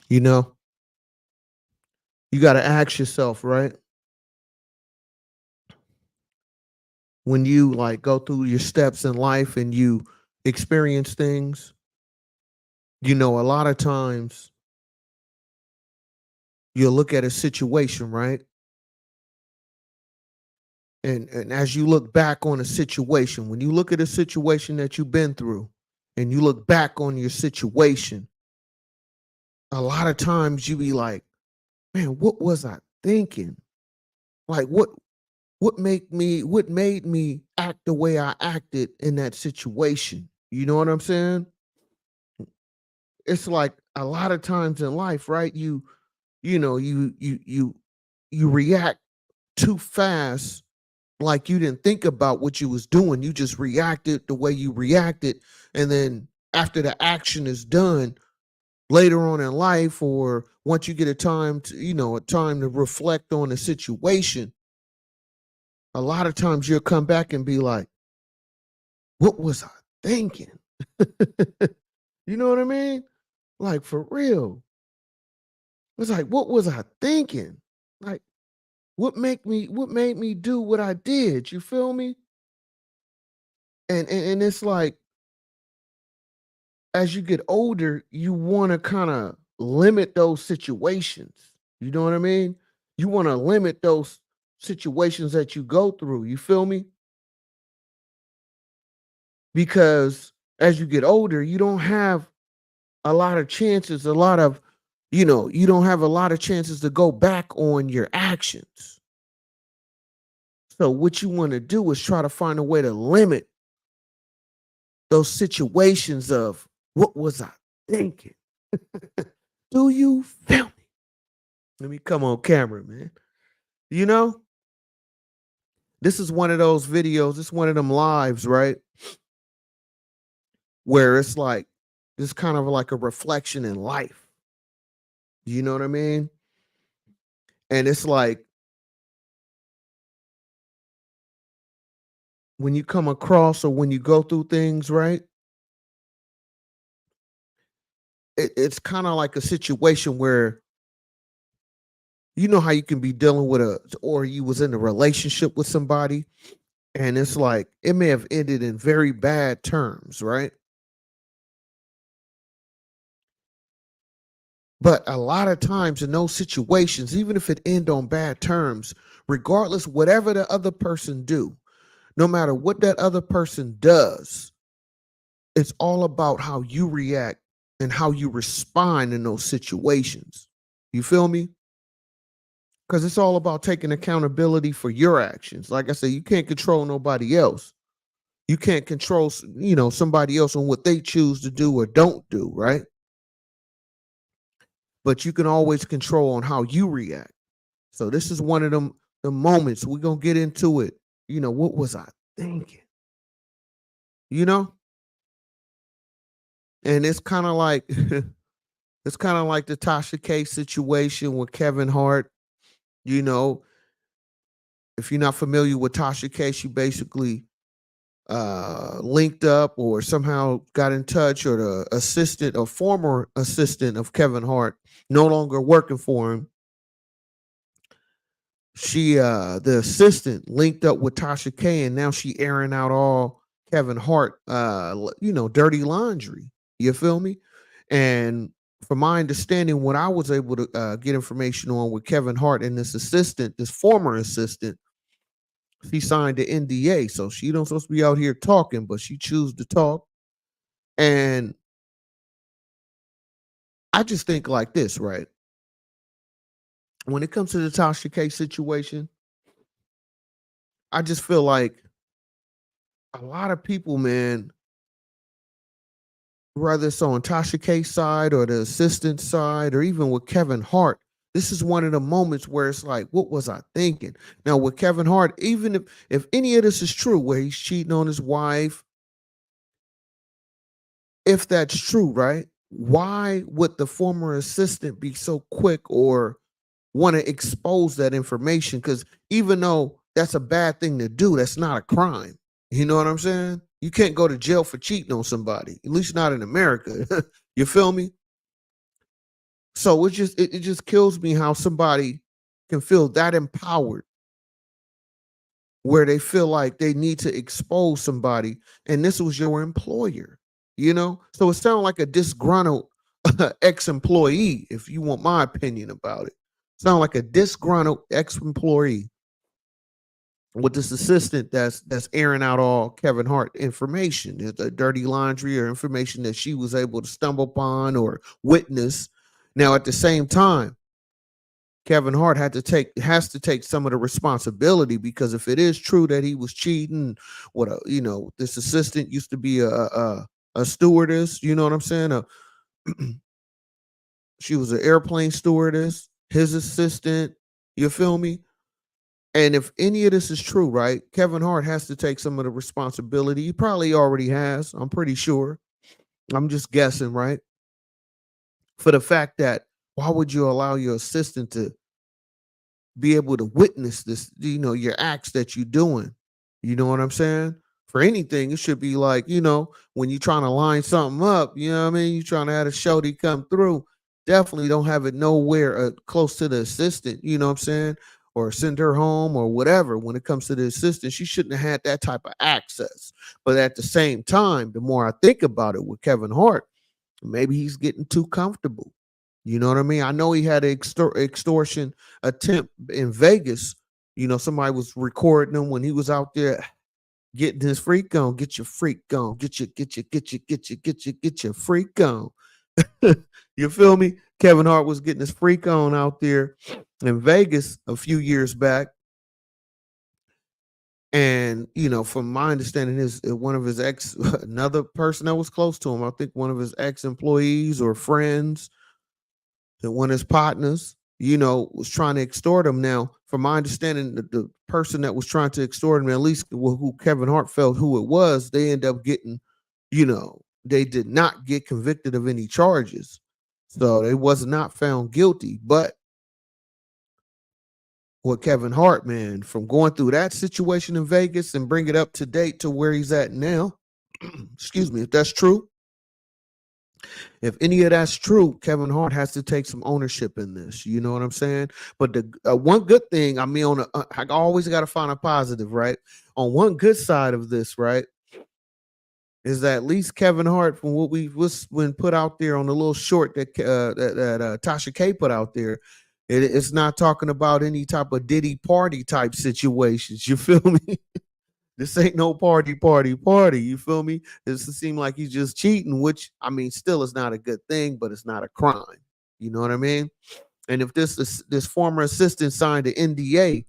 You know, you got to ask yourself, right? When you like go through your steps in life and you experience things, a lot of times you'll look at a situation, right? And as you look back on a situation, when you look at a situation that you've been through and you look back on your situation, a lot of times you be like, man, what was I thinking? Like what made me act the way I acted in that situation? You know what I'm saying? It's like a lot of times in life, right? You react too fast, like you didn't think about what you was doing. You just reacted the way you reacted. And then after the action is done, later on in life, or once you get a time to reflect on the situation, a lot of times you'll come back and be like, what was I thinking? You know what I mean? Like for real. It's like, what was I thinking? Like, what made me do what I did? You feel me? And it's like, as you get older, you want to kind of limit those situations. You know what I mean? You want to limit those situations that you go through. You feel me? Because as you get older, you don't have a lot of chances, you don't have a lot of chances to go back on your actions. So what you want to do is try to find a way to limit those situations of what was I thinking? Do you feel me? Let me come on camera, man. You know, this is one of those videos, it's one of them lives, right? Where it's like, this kind of like a reflection in life. You know what I mean? And it's like, when you come across or when you go through things, right? It's kind of like a situation where you know how you can be dealing with or you was in a relationship with somebody, and it's like it may have ended in very bad terms, right? But a lot of times in those situations, even if it end on bad terms, regardless, whatever the other person do, no matter what that other person does, it's all about how you react and how you respond in those situations. You feel me? Because it's all about taking accountability for your actions. Like I said, you can't control nobody else. You can't control, somebody else on what they choose to do or don't do, right? But you can always control on how you react. So this is one of them the moments we're gonna get into it. What was I thinking? You know, and it's kind of like it's kind of like the Tasha K situation with Kevin Hart. You know, if you're not familiar with Tasha K, she basically linked up or somehow got in touch, or the assistant or former assistant of Kevin Hart, no longer working for him. She the assistant linked up with Tasha K, and now she airing out all Kevin Hart dirty laundry. You feel me? And from my understanding, what I was able to get information on with Kevin Hart and this former assistant, she signed the NDA, so she don't supposed to be out here talking, but she choose to talk. And I just think like this, right? When it comes to the Tasha K situation, I just feel like a lot of people, man, whether it's on Tasha K's side or the assistant side or even with Kevin Hart, this is one of the moments where it's like, what was I thinking? Now with Kevin Hart, even if any of this is true, where he's cheating on his wife, if that's true, right? Why would the former assistant be so quick or want to expose that information? Because even though that's a bad thing to do, that's not a crime. You know what I'm saying? You can't go to jail for cheating on somebody, at least not in America. You feel me? So it just kills me how somebody can feel that empowered where they feel like they need to expose somebody, and this was your employer, you know? So it sounds like a disgruntled ex-employee, if you want my opinion about it. Sound like a disgruntled ex-employee with this assistant that's airing out all Kevin Hart information, the dirty laundry or information that she was able to stumble upon or witness. Now, at the same time, Kevin Hart has to take some of the responsibility, because if it is true that he was cheating, this assistant used to be a stewardess, you know what I'm saying? She was an airplane stewardess, his assistant, you feel me? And if any of this is true, right, Kevin Hart has to take some of the responsibility. He probably already has, I'm pretty sure. I'm just guessing, right? For the fact that why would you allow your assistant to be able to witness this, your acts that you're doing? You know what I'm saying? For anything, it should be like, when you're trying to line something up, you know what I mean? You're trying to have a shorty come through. Definitely don't have it nowhere close to the assistant, you know what I'm saying? Or send her home or whatever. When it comes to the assistant, she shouldn't have had that type of access. But at the same time, the more I think about it with Kevin Hart, maybe he's getting too comfortable. You know what I mean? I know he had an extortion attempt in Vegas. Somebody was recording him when he was out there getting his freak on. Get your freak on. Get your freak on. You feel me? Kevin Hart was getting his freak on out there in Vegas a few years back. And from my understanding, his one of his another person that was close to him, I think one of his ex-employees or friends, that one of his partners, was trying to extort him. Now, from my understanding, the person that was trying to extort him, at least who Kevin Hart felt who it was, they end up getting, they did not get convicted of any charges. So they was not found guilty. But with Kevin Hart, man, from going through that situation in Vegas and bring it up to date to where he's at now, excuse me, if that's true, if any of that's true, Kevin Hart has to take some ownership in this. You know what I'm saying? But the one good thing, I mean, I always got to find a positive, right? On one good side of this, right, is that at least Kevin Hart, from what we was when put out there on the little short that Tasha K put out there, it's not talking about any type of Diddy party type situations. You feel me? This ain't no party. You feel me? This seems like he's just cheating, which I mean, still is not a good thing, but it's not a crime. You know what I mean? And if this former assistant signed an NDA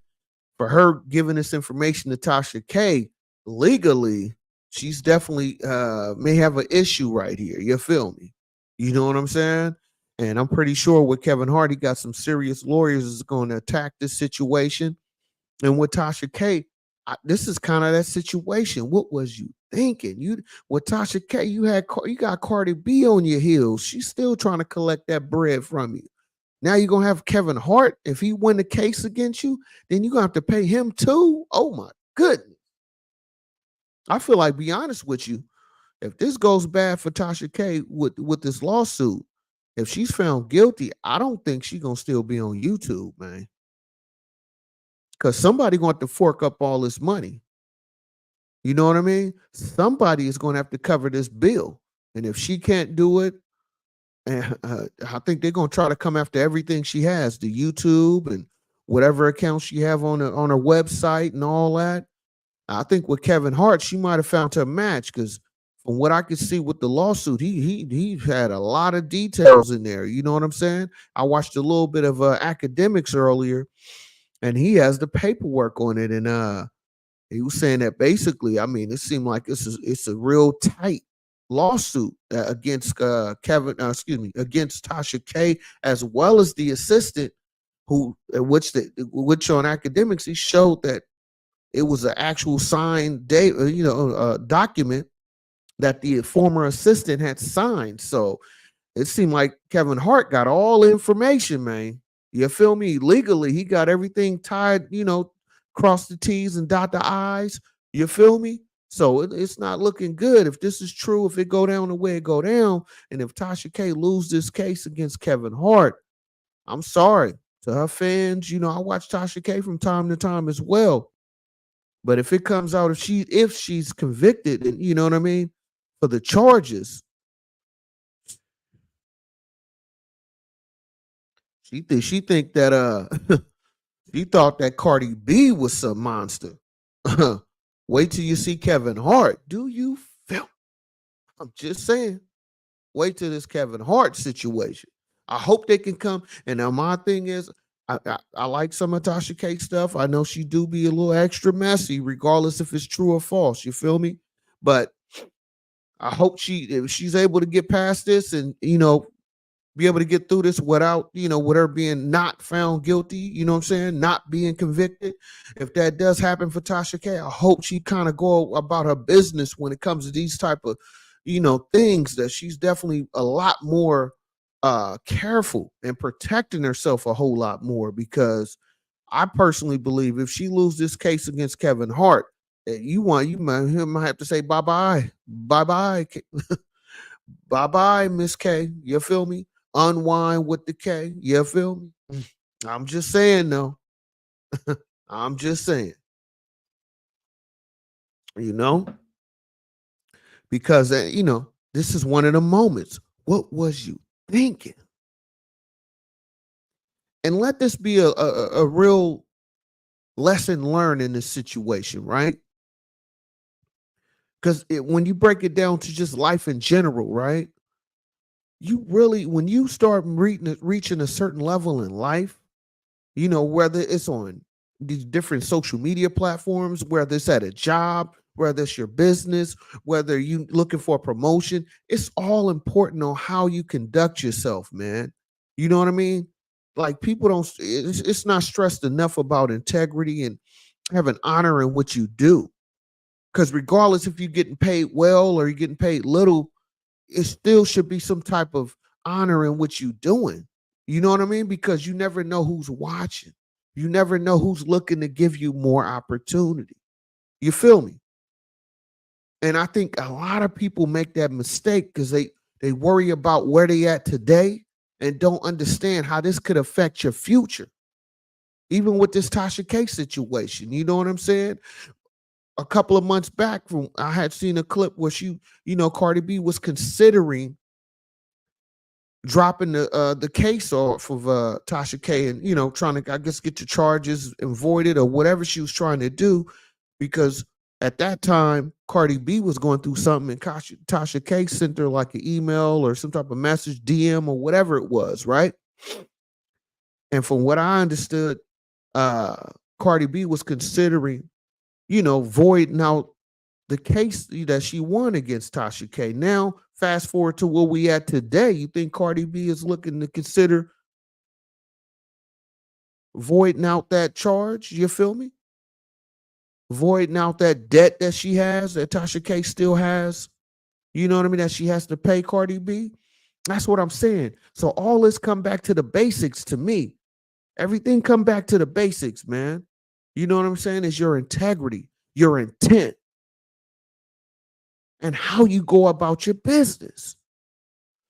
for her giving this information to Tasha K legally, she's definitely may have an issue right here. You feel me? You know what I'm saying? And I'm pretty sure with Kevin Hart, he got some serious lawyers that's going to attack this situation. And with Tasha K, this is kind of that situation. What was you thinking? You with Tasha K, you got Cardi B on your heels. She's still trying to collect that bread from you. Now you're gonna have Kevin Hart. If he win the case against you, then you're gonna have to pay him too. Oh my goodness. I feel like, be honest with you, if this goes bad for Tasha K with this lawsuit, if she's found guilty, I don't think she's gonna still be on YouTube, man. Because somebody going to fork up all this money. You know what I mean? Somebody is going to have to cover this bill. And if she can't do it, I think they're going to try to come after everything she has, the YouTube and whatever account she have on her website and all that. I think with Kevin Hart, she might have found her match, because from what I could see with the lawsuit, he had a lot of details in there. You know what I'm saying? I watched a little bit of academics earlier, and he has the paperwork on it. And he was saying that basically, I mean, it seemed like it's a real tight lawsuit against against Tasha K, as well as the assistant, which on academics, he showed that it was an actual signed document that the former assistant had signed. So it seemed like Kevin Hart got all the information, man. You feel me? Legally, he got everything tied, cross the T's and dot the I's. You feel me? So it's not looking good. If this is true, if it go down the way it go down, and if Tasha K lose this case against Kevin Hart, I'm sorry to her fans. I watch Tasha K from time to time as well. But if it comes out, if she's convicted, and you know what I mean, for the charges, she think that she thought that Cardi B was some monster. Wait till you see Kevin Hart. Do you feel? I'm just saying. Wait till this Kevin Hart situation. I hope they can come. And now my thing is, I like some of Tasha K stuff. I know she do be a little extra messy, regardless if it's true or false. You feel me? But I hope if she's able to get past this and be able to get through this without, with her being not found guilty, you know what I'm saying, not being convicted. If that does happen for Tasha K, I hope she kind of go about her business when it comes to these type of, things, that she's definitely a lot more careful and protecting herself a whole lot more, because I personally believe if she loses this case against Kevin Hart, you might have to say bye bye, bye bye, Miss K. You feel me? Unwind with the K. You feel me? I'm just saying, though. I'm just saying, you know, because, this is one of the moments. What was you thinking? And let this be a real lesson learned in this situation, right? Because when you break it down to just life in general, right? You really, when you start reaching a certain level in life, whether it's on these different social media platforms, whether it's at a job, whether it's your business, whether you looking for a promotion, it's all important on how you conduct yourself, man. You know what I mean? Like, people don't, it's not stressed enough about integrity and having honor in what you do. Because regardless if you're getting paid well or you're getting paid little, it still should be some type of honor in what you're doing. You know what I mean? Because you never know who's watching. You never know who's looking to give you more opportunity. You feel me? And I think a lot of people make that mistake because they worry about where they at today and don't understand how this could affect your future. Even with this Tasha K situation, you know what I'm saying? A couple of months back, I had seen a clip where Cardi B was considering dropping the case off of Tasha K, and trying to, I guess, get the charges avoided or whatever she was trying to do, because at that time Cardi B was going through something, and Tasha K sent her like an email or some type of message, DM or whatever it was, right? And from what I understood, uh Cardi B was considering voiding out the case that she won against Tasha K. Now, fast forward to where we at today. You think Cardi B is looking to consider voiding out that charge? You feel me? Voiding out that debt that she has, that Tasha K still has. You know what I mean? That she has to pay Cardi B. That's what I'm saying. So all this come back to the basics to me. Everything come back to the basics, man. You know what I'm saying? Is your integrity, your intent, and how you go about your business.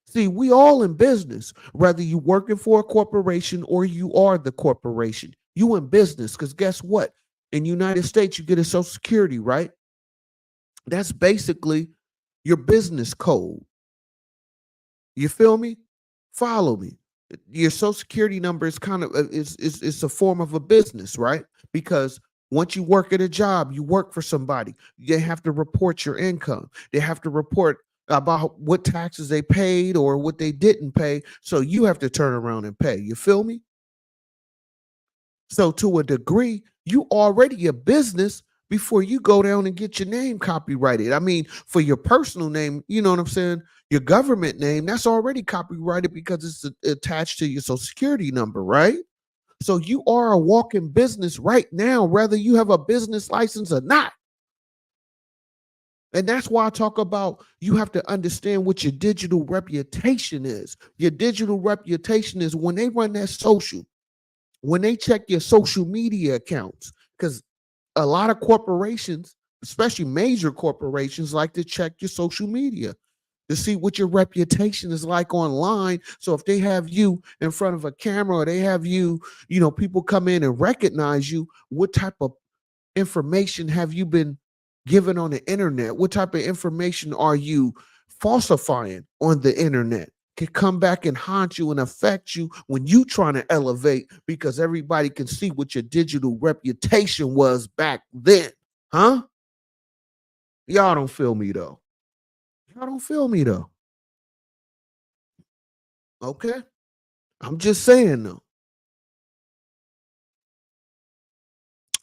See, we all in business, whether you working for a corporation or you are the corporation. You in business, because guess what? In the United States, you get a Social Security, right? That's basically your business code. You feel me? Follow me. Your Social Security number is kind of is a form of a business, right? Because once you work at a job, you work for somebody. They have to report your income. They have to report about what taxes they paid or what they didn't pay. So you have to turn around and pay. You feel me? So to a degree, you already a business before you go down and get your name copyrighted. I mean, for your personal name, you know what I'm saying? Your government name, that's already copyrighted because it's attached to your Social Security number, right? So you are a walking business right now, whether you have a business license or not. And that's why I talk about you have to understand what your digital reputation is. Your digital reputation is when they run that social, when they check your social media accounts, because a lot of corporations, especially major corporations, like to check your social media. to see what your reputation is like online. So if they have you in front of a camera or they have you, people come in and recognize you, what type of information have you been given on the internet? What type of information are you falsifying on the internet? Can come back and haunt you and affect you when you trying to elevate because everybody can see what your digital reputation was back then. Huh? Y'all don't feel me though. Y'all don't feel me though. Okay. I'm just saying though.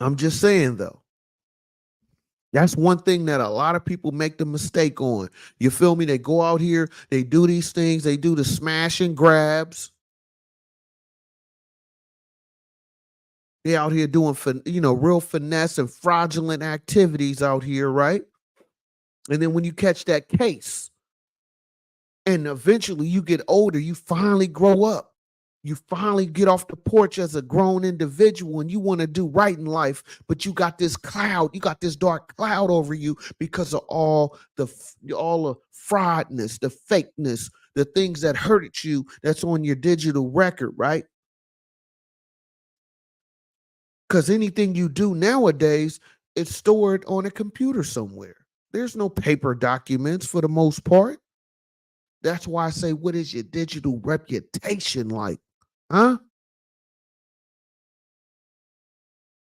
I'm just saying though. That's one thing that a lot of people make the mistake on. You feel me? They go out here, they do these things, they do the smash and grabs. They out here doing, real finesse and fraudulent activities out here, right? And then when you catch that case, and eventually you get older, you finally grow up. You finally get off the porch as a grown individual and you want to do right in life, but you got this cloud, you got this dark cloud over you because of all the fraudness, the fakeness, the things that hurted you that's on your digital record, right? Because anything you do nowadays, it's stored on a computer somewhere. There's no paper documents for the most part. That's why I say, what is your digital reputation like? Huh?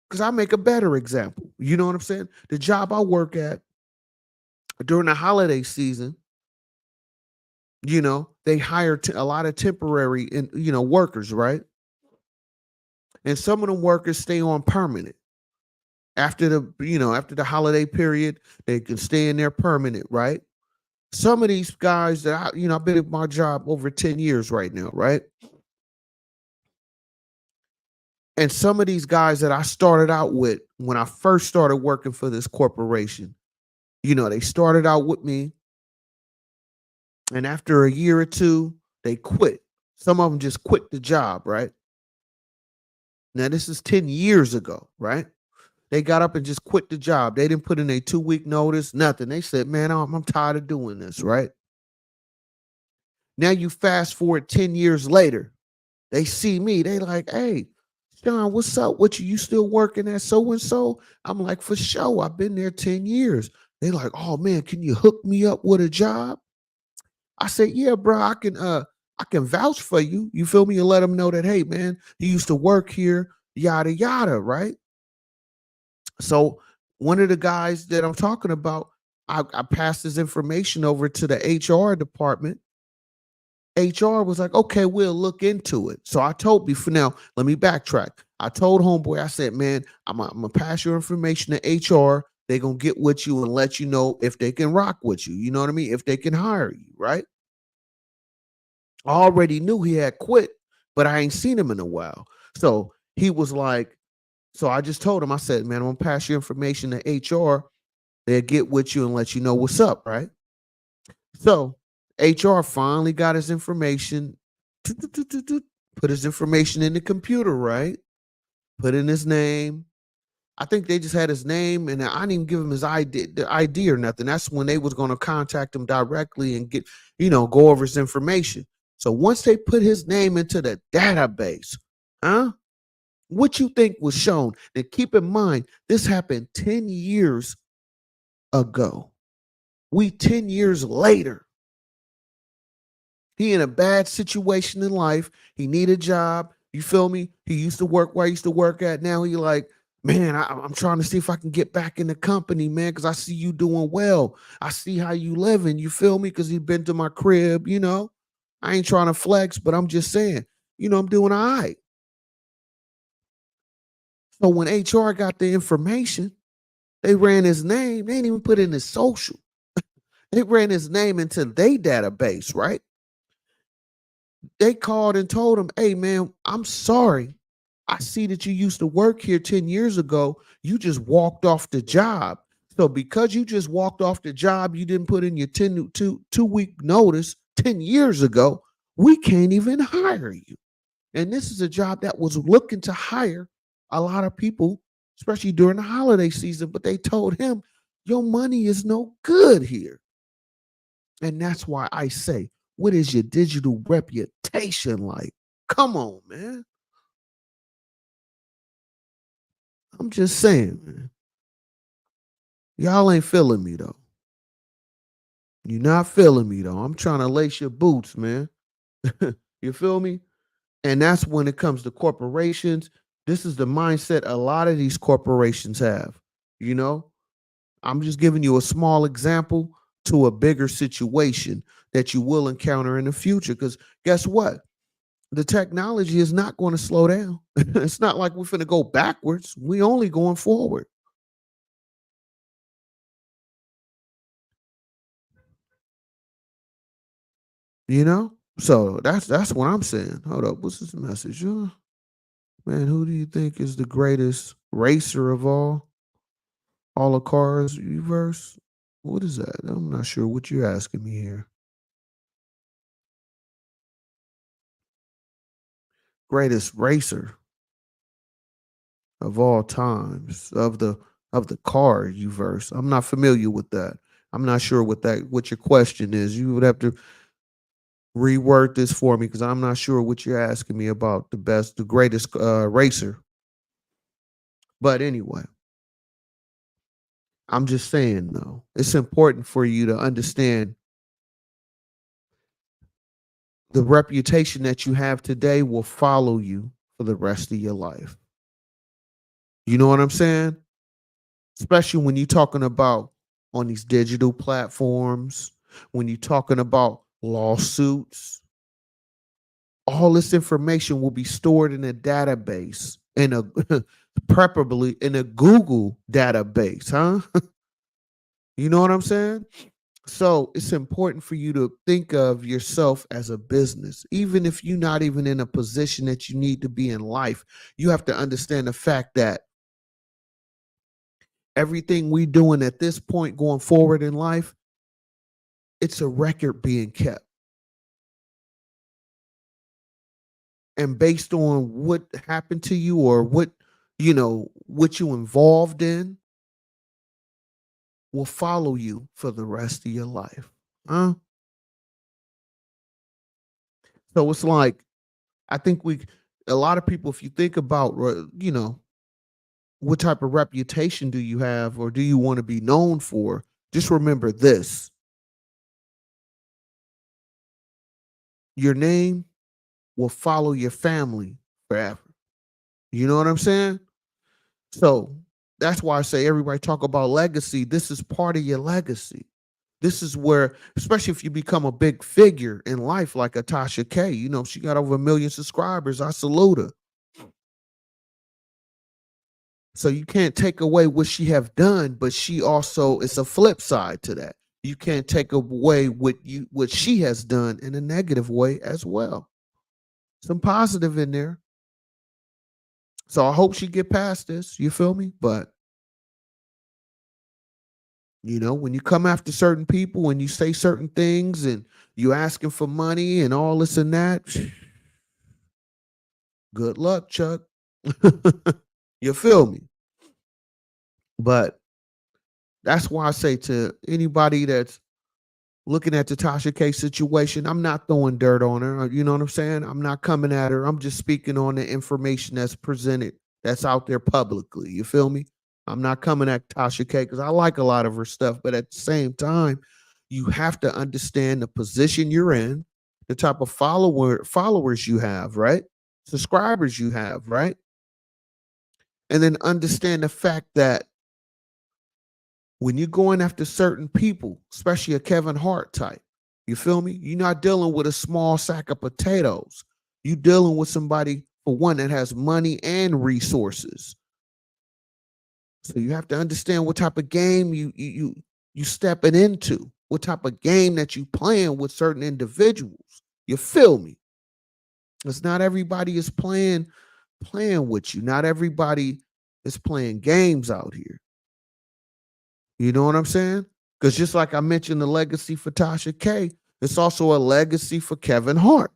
Because I make a better example. You know what I'm saying? The job I work at during the holiday season, they hire a lot of temporary and workers, right? And some of them workers stay on permanent. After the holiday period, they can stay in there permanent, right? Some of these guys that I've been at my job over 10 years right now, right? And some of these guys that I started out with when I first started working for this corporation, they started out with me. And after a year or two, they quit. Some of them just quit the job, right? Now, this is 10 years ago, right? They got up and just quit the job. They didn't put in a 2-week notice, nothing. They said, man, I'm tired of doing this, right? Now you fast forward 10 years later, they see me. They like, hey, Sean, what's up with you? You still working at so-and-so? I'm like, for sure. I've been there 10 years. They like, oh man, can you hook me up with a job? I said, yeah, bro, I can vouch for you. You feel me? And let them know that, hey, man, he used to work here, yada, yada, right? So one of the guys that I'm talking about, I passed his information over to the HR department. HR was like, okay, we'll look into it. So I told before now, let me backtrack. I told homeboy, I said, man, I'm gonna pass your information to HR. They're gonna get with you and let you know if they can rock with you. You know what I mean? If they can hire you, right? I already knew he had quit, but I ain't seen him in a while. So he was like, so I just told him, I said, man, I'm gonna pass your information to HR. They'll get with you and let you know what's up, right? So HR finally got his information, put his information in the computer, right? Put in his name. I think they just had his name, and I didn't even give him his ID or nothing. That's when they was going to contact him directly and go over his information. So once they put his name into the database, huh? What you think was shown? And keep in mind, this happened 10 years ago. We 10 years later. He in a bad situation in life. He need a job. You feel me? He used to work where I used to work at. Now he like, man, I'm trying to see if I can get back in the company, man, because I see you doing well. I see how you living. You feel me? Because he been to my crib, I ain't trying to flex, but I'm just saying, I'm doing all right. So when HR got the information, they ran his name. They didn't even put in his social. They ran his name into their database, right? They called and told him, hey, man, I'm sorry. I see that you used to work here 10 years ago. You just walked off the job. So because you just walked off the job, you didn't put in your 2-week notice 10 years ago, we can't even hire you. And this is a job that was looking to hire a lot of people, especially during the holiday season. But they told him, your money is no good here. And that's why I say, what is your digital reputation like? Come on, man. I'm just saying, man. Y'all ain't feeling me though. You're not feeling me though. I'm trying to lace your boots, man. You feel me? And that's when it comes to corporations. This is the mindset a lot of these corporations have. You know, I'm just giving you a small example to a bigger situation that you will encounter in the future. Because guess what? The technology is not going to slow down. It's not like we're going to go backwards. We only going forward. You know. So that's what I'm saying. Hold up, what's this message? Man, who do you think is the greatest racer of all the cars universe? What is that? I'm not sure what you're asking me here. Greatest racer of all times of the car universe. I'm not familiar with that. I'm not sure what your question is. You would have to reword this for me because I'm not sure what you're asking me about the greatest racer. But anyway, I'm just saying though, it's important for you to understand the reputation that you have today will follow you for the rest of your life. You know what I'm saying? Especially when you're talking about on these digital platforms, when you're talking about lawsuits, all this information will be stored in a database, in a preferably in a Google database, huh? You know what I'm saying? So it's important for you to think of yourself as a business. Even if you're not even in a position that you need to be in life, you have to understand the fact that everything we doing at this point going forward in life, it's a record being kept. And based on what happened to you or what you involved in will follow you for the rest of your life. Huh? So it's like I think we a lot of people, if you think about what type of reputation do you have or do you want to be known for, just remember this: your name will follow your family forever. You know what I'm saying? So that's why I say everybody talk about legacy. This is part of your legacy. This is where, especially if you become a big figure in life like a Tasha K, she got over 1 million subscribers. I salute her. So you can't take away what she have done, but she also it's a flip side to that. You can't take away what she has done in a negative way as well. Some positive in there. So I hope she get past this. You feel me? But when you come after certain people, when you say certain things and you asking for money and all this and that, good luck, Chuck. You feel me? But that's why I say to anybody that's looking at the Tasha K situation, I'm not throwing dirt on her. You know what I'm saying? I'm not coming at her. I'm just speaking on the information that's presented, that's out there publicly. You feel me? I'm not coming at Tasha K because I like a lot of her stuff, but at the same time, you have to understand the position you're in, the type of followers you have, right? Subscribers you have, right? And then understand the fact that when you're going after certain people, especially a Kevin Hart type, you feel me? You're not dealing with a small sack of potatoes. You're dealing with somebody, for one, that has money and resources. So you have to understand what type of game you stepping into, what type of game that you playing with certain individuals. You feel me? Because not everybody is playing with you. Not everybody is playing games out here. You know what I'm saying? Because just like I mentioned, the legacy for Tasha K, it's also a legacy for Kevin Hart.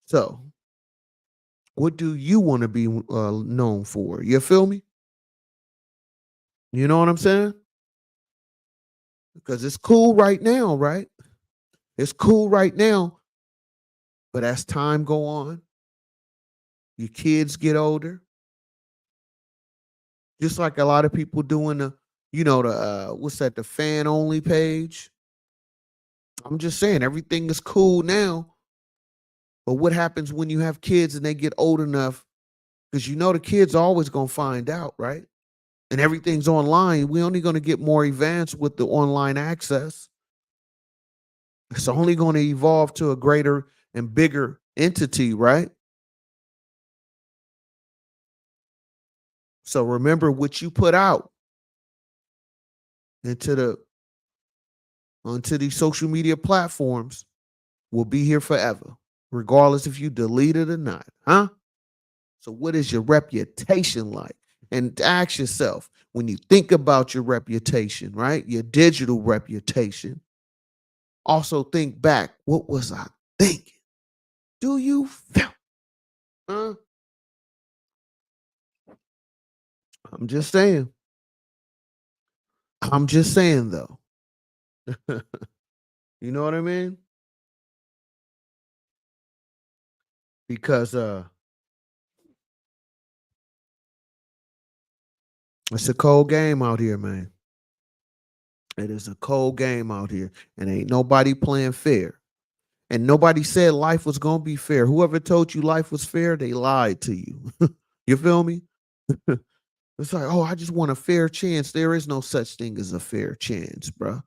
So, what do you want to be known for? You feel me? You know what I'm saying? Because it's cool right now, right? It's cool right now, but as time go on, your kids get older, just like a lot of people doing the what's that, the fan only page. I'm just saying everything is cool now, but what happens when you have kids and they get old enough? Because the kids are always gonna find out, right? And everything's online. We're only gonna get more advanced with the online access. It's only going to evolve to a greater and bigger entity, right? So remember what you put out into the onto these social media platforms will be here forever, regardless if you delete it or not, huh? So what is your reputation like? And ask yourself, when you think about your reputation, right? Your digital reputation, also think back, what was I thinking? Do you feel? Huh? I'm just saying. I'm just saying though. You know what I mean? Because it's a cold game out here, man. It is a cold game out here, and ain't nobody playing fair. And nobody said life was gonna be fair. Whoever told you life was fair, they lied to you. You feel me? It's like, oh, I just want a fair chance. There is no such thing as a fair chance, bro.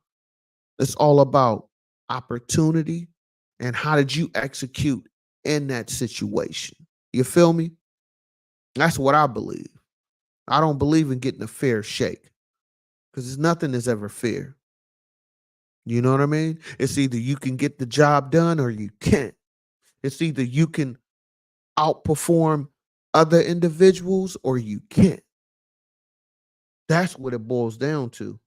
It's all about opportunity and how did you execute in that situation. You feel me? That's what I believe. I don't believe in getting a fair shake because nothing is ever fair. You know what I mean? It's either you can get the job done or you can't. It's either you can outperform other individuals or you can't. That's what it boils down to.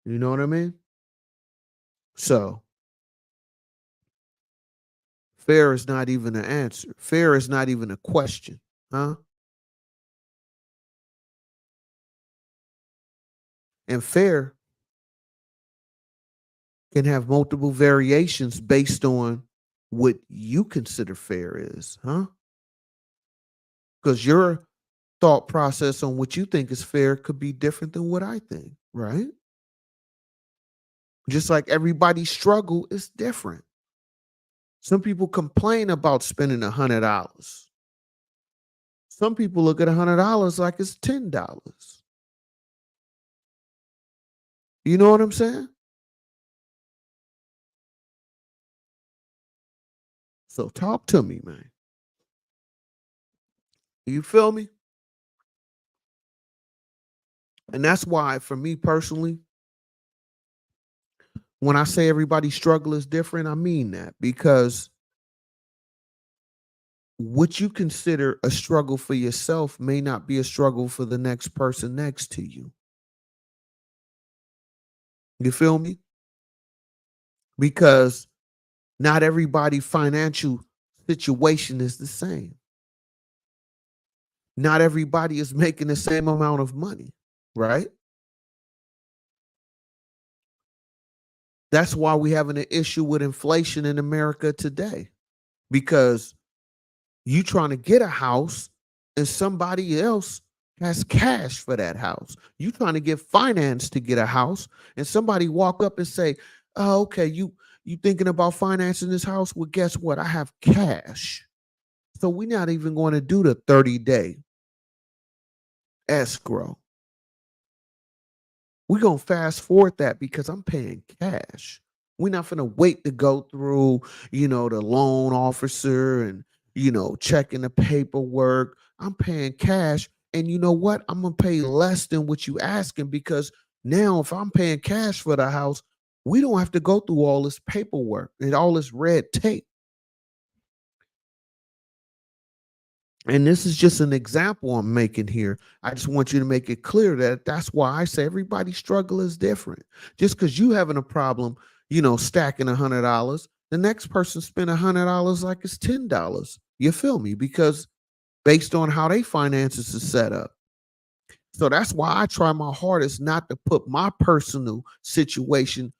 You know what I mean? So fair is not even an answer. Fair is not even a question. Huh? And fair can have multiple variations based on what you consider fair is, huh? Because your thought process on what you think is fair could be different than what I think, right? Just like everybody's struggle is different. Some people complain about spending $100. Some people look at $100 like it's $10. You know what I'm saying? So talk to me, man. You feel me? And that's why, for me personally, when I say everybody's struggle is different, I mean that because what you consider a struggle for yourself may not be a struggle for the next person next to you. You feel me? Because not everybody's financial situation is the same. Not everybody is making the same amount of money, right? That's why we having an issue with inflation in America today. Because you trying to get a house and somebody else has cash for that house. You trying to get finance to get a house and somebody walk up and say, "Oh, okay, you thinking about financing this house? Well, guess what? I have cash." So we're not even going to do the 30-day escrow. We're going to fast forward that because I'm paying cash. We're not going to wait to go through, the loan officer and, checking the paperwork. I'm paying cash. And you know what? I'm going to pay less than what you asking because now if I'm paying cash for the house, we don't have to go through all this paperwork and all this red tape. And this is just an example I'm making here. I just want you to make it clear that that's why I say everybody's struggle is different. Just because you having a problem, stacking $100, the next person spend $100 like it's $10. You feel me? Because based on how they finances is set up. So that's why I try my hardest not to put my personal situation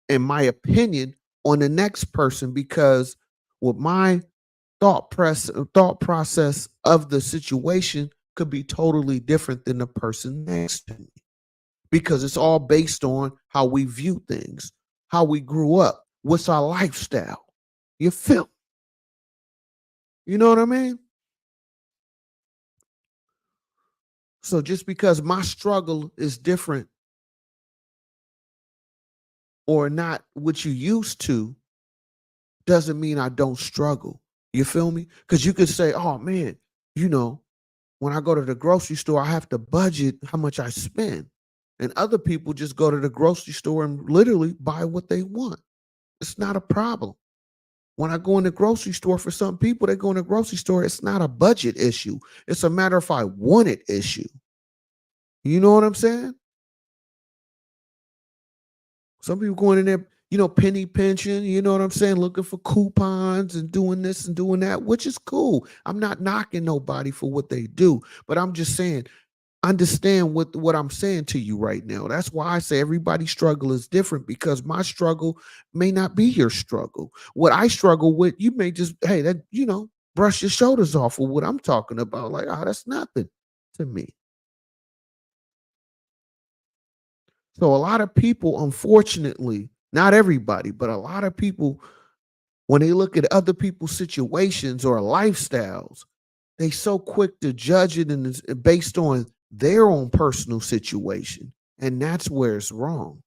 and my opinion on the next person, because with my thought process of the situation could be totally different than the person next to me, because it's all based on how we view things, how we grew up, what's our lifestyle. You feel? You know what I mean? So just because my struggle is different or not what you used to, doesn't mean I don't struggle. You feel me? Because you could say, oh man, you know, when I go to the grocery store, I have to budget how much I spend. And other people just go to the grocery store and literally buy what they want. It's not a problem. When I go in the grocery store, for some people, they go in the grocery store, it's not a budget issue. It's a matter of I want it issue. You know what I'm saying? Some people going in there, penny pinching, you know what I'm saying, looking for coupons and doing this and doing that, which is cool. I'm not knocking nobody for what they do, but I'm just saying, understand what I'm saying to you right now. That's why I say everybody's struggle is different, because my struggle may not be your struggle. What I struggle with, you may just, hey, that, brush your shoulders off of what I'm talking about. Like, oh, that's nothing to me. So a lot of people, unfortunately, not everybody, but a lot of people, when they look at other people's situations or lifestyles, they so quick to judge it, and it's based on their own personal situation. And that's where it's wrong.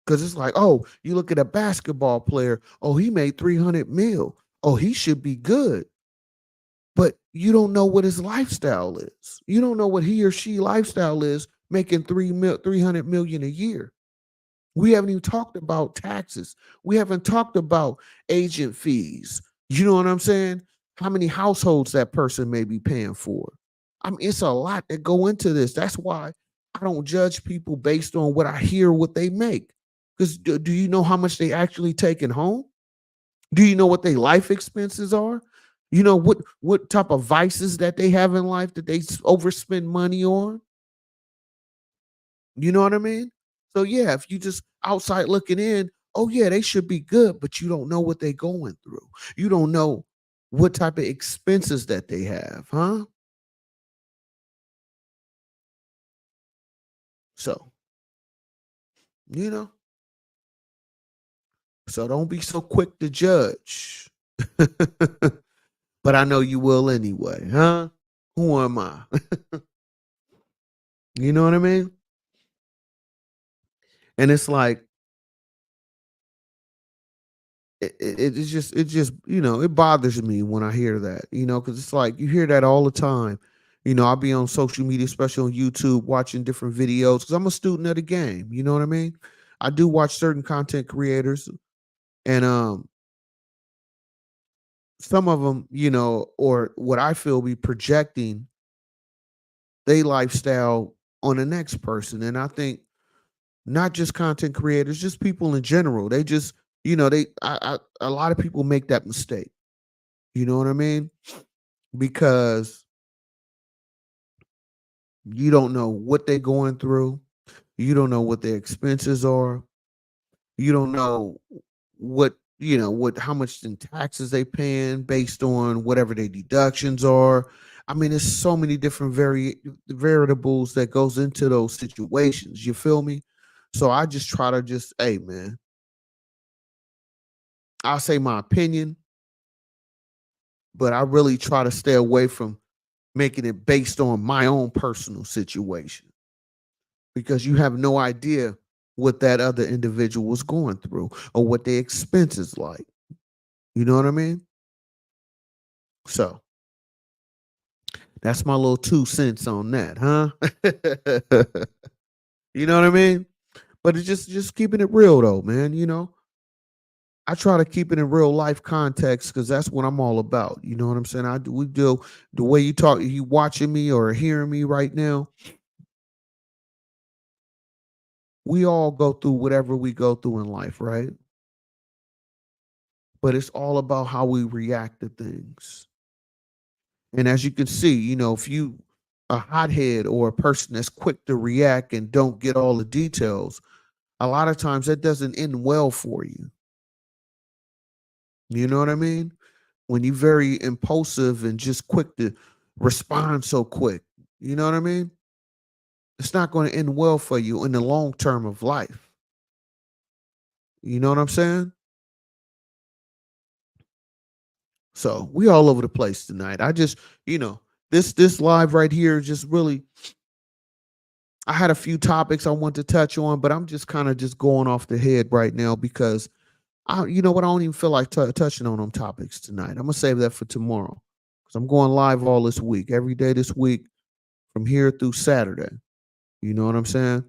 Because it's like, oh, you look at a basketball player, oh, he made 300 mil. Oh, he should be good. But you don't know what his lifestyle is. You don't know what he or she lifestyle is, making 300 million a year. We haven't even talked about taxes. We haven't talked about agent fees. You know what I'm saying? How many households that person may be paying for. I mean, it's a lot that go into this. That's why I don't judge people based on what I hear, what they make. Because do you know how much they actually taking home? Do you know what their life expenses are? You know what type of vices that they have in life that they overspend money on? You know what I mean? So yeah, if you just outside looking in, oh yeah, they should be good, but you don't know what they're going through. You don't know what type of expenses that they have, huh? So, you know, so don't be so quick to judge. But I know you will anyway, huh? Who am I? You know what I mean? And it's like it's just it bothers me when I hear that, because it's like you hear that all the time. I'll be on social media, especially on YouTube, watching different videos because I'm a student of the game. You know what I mean? I do watch certain content creators, and some of them, or what I feel be projecting they lifestyle on the next person, and I think not just content creators, just people in general. They just, a lot of people make that mistake. You know what I mean? Because you don't know what they're going through. You don't know what their expenses are. You don't know what how much in taxes they paying based on whatever their deductions are. I mean, there's so many different variables that goes into those situations. You feel me? So I just try to just, hey man, I'll say my opinion, but I really try to stay away from making it based on my own personal situation, because you have no idea what that other individual was going through or what their expenses like. You know what I mean? So that's my little 2 cents on that, huh? You know what I mean? But it's just keeping it real though, man. I try to keep it in real life context because that's what I'm all about. You know what I'm saying? We do the way you talk, you watching me or hearing me right now. We all go through whatever we go through in life, right? But it's all about how we react to things. And as you can see, if you a hothead or a person that's quick to react and don't get all the details, a lot of times that doesn't end well for you. You know what I mean? When you're very impulsive and just quick to respond so quick, you know what I mean? It's not going to end well for you in the long term of life. You know what I'm saying? So we all over the place tonight. I just, you know, this live right here just really, I had a few topics I want to touch on, but I'm just kind of just going off the head right now because you know what, I don't even feel like touching on them topics tonight. I'm gonna save that for tomorrow because I'm going live all this week, every day this week from here through Saturday. You know what I'm saying?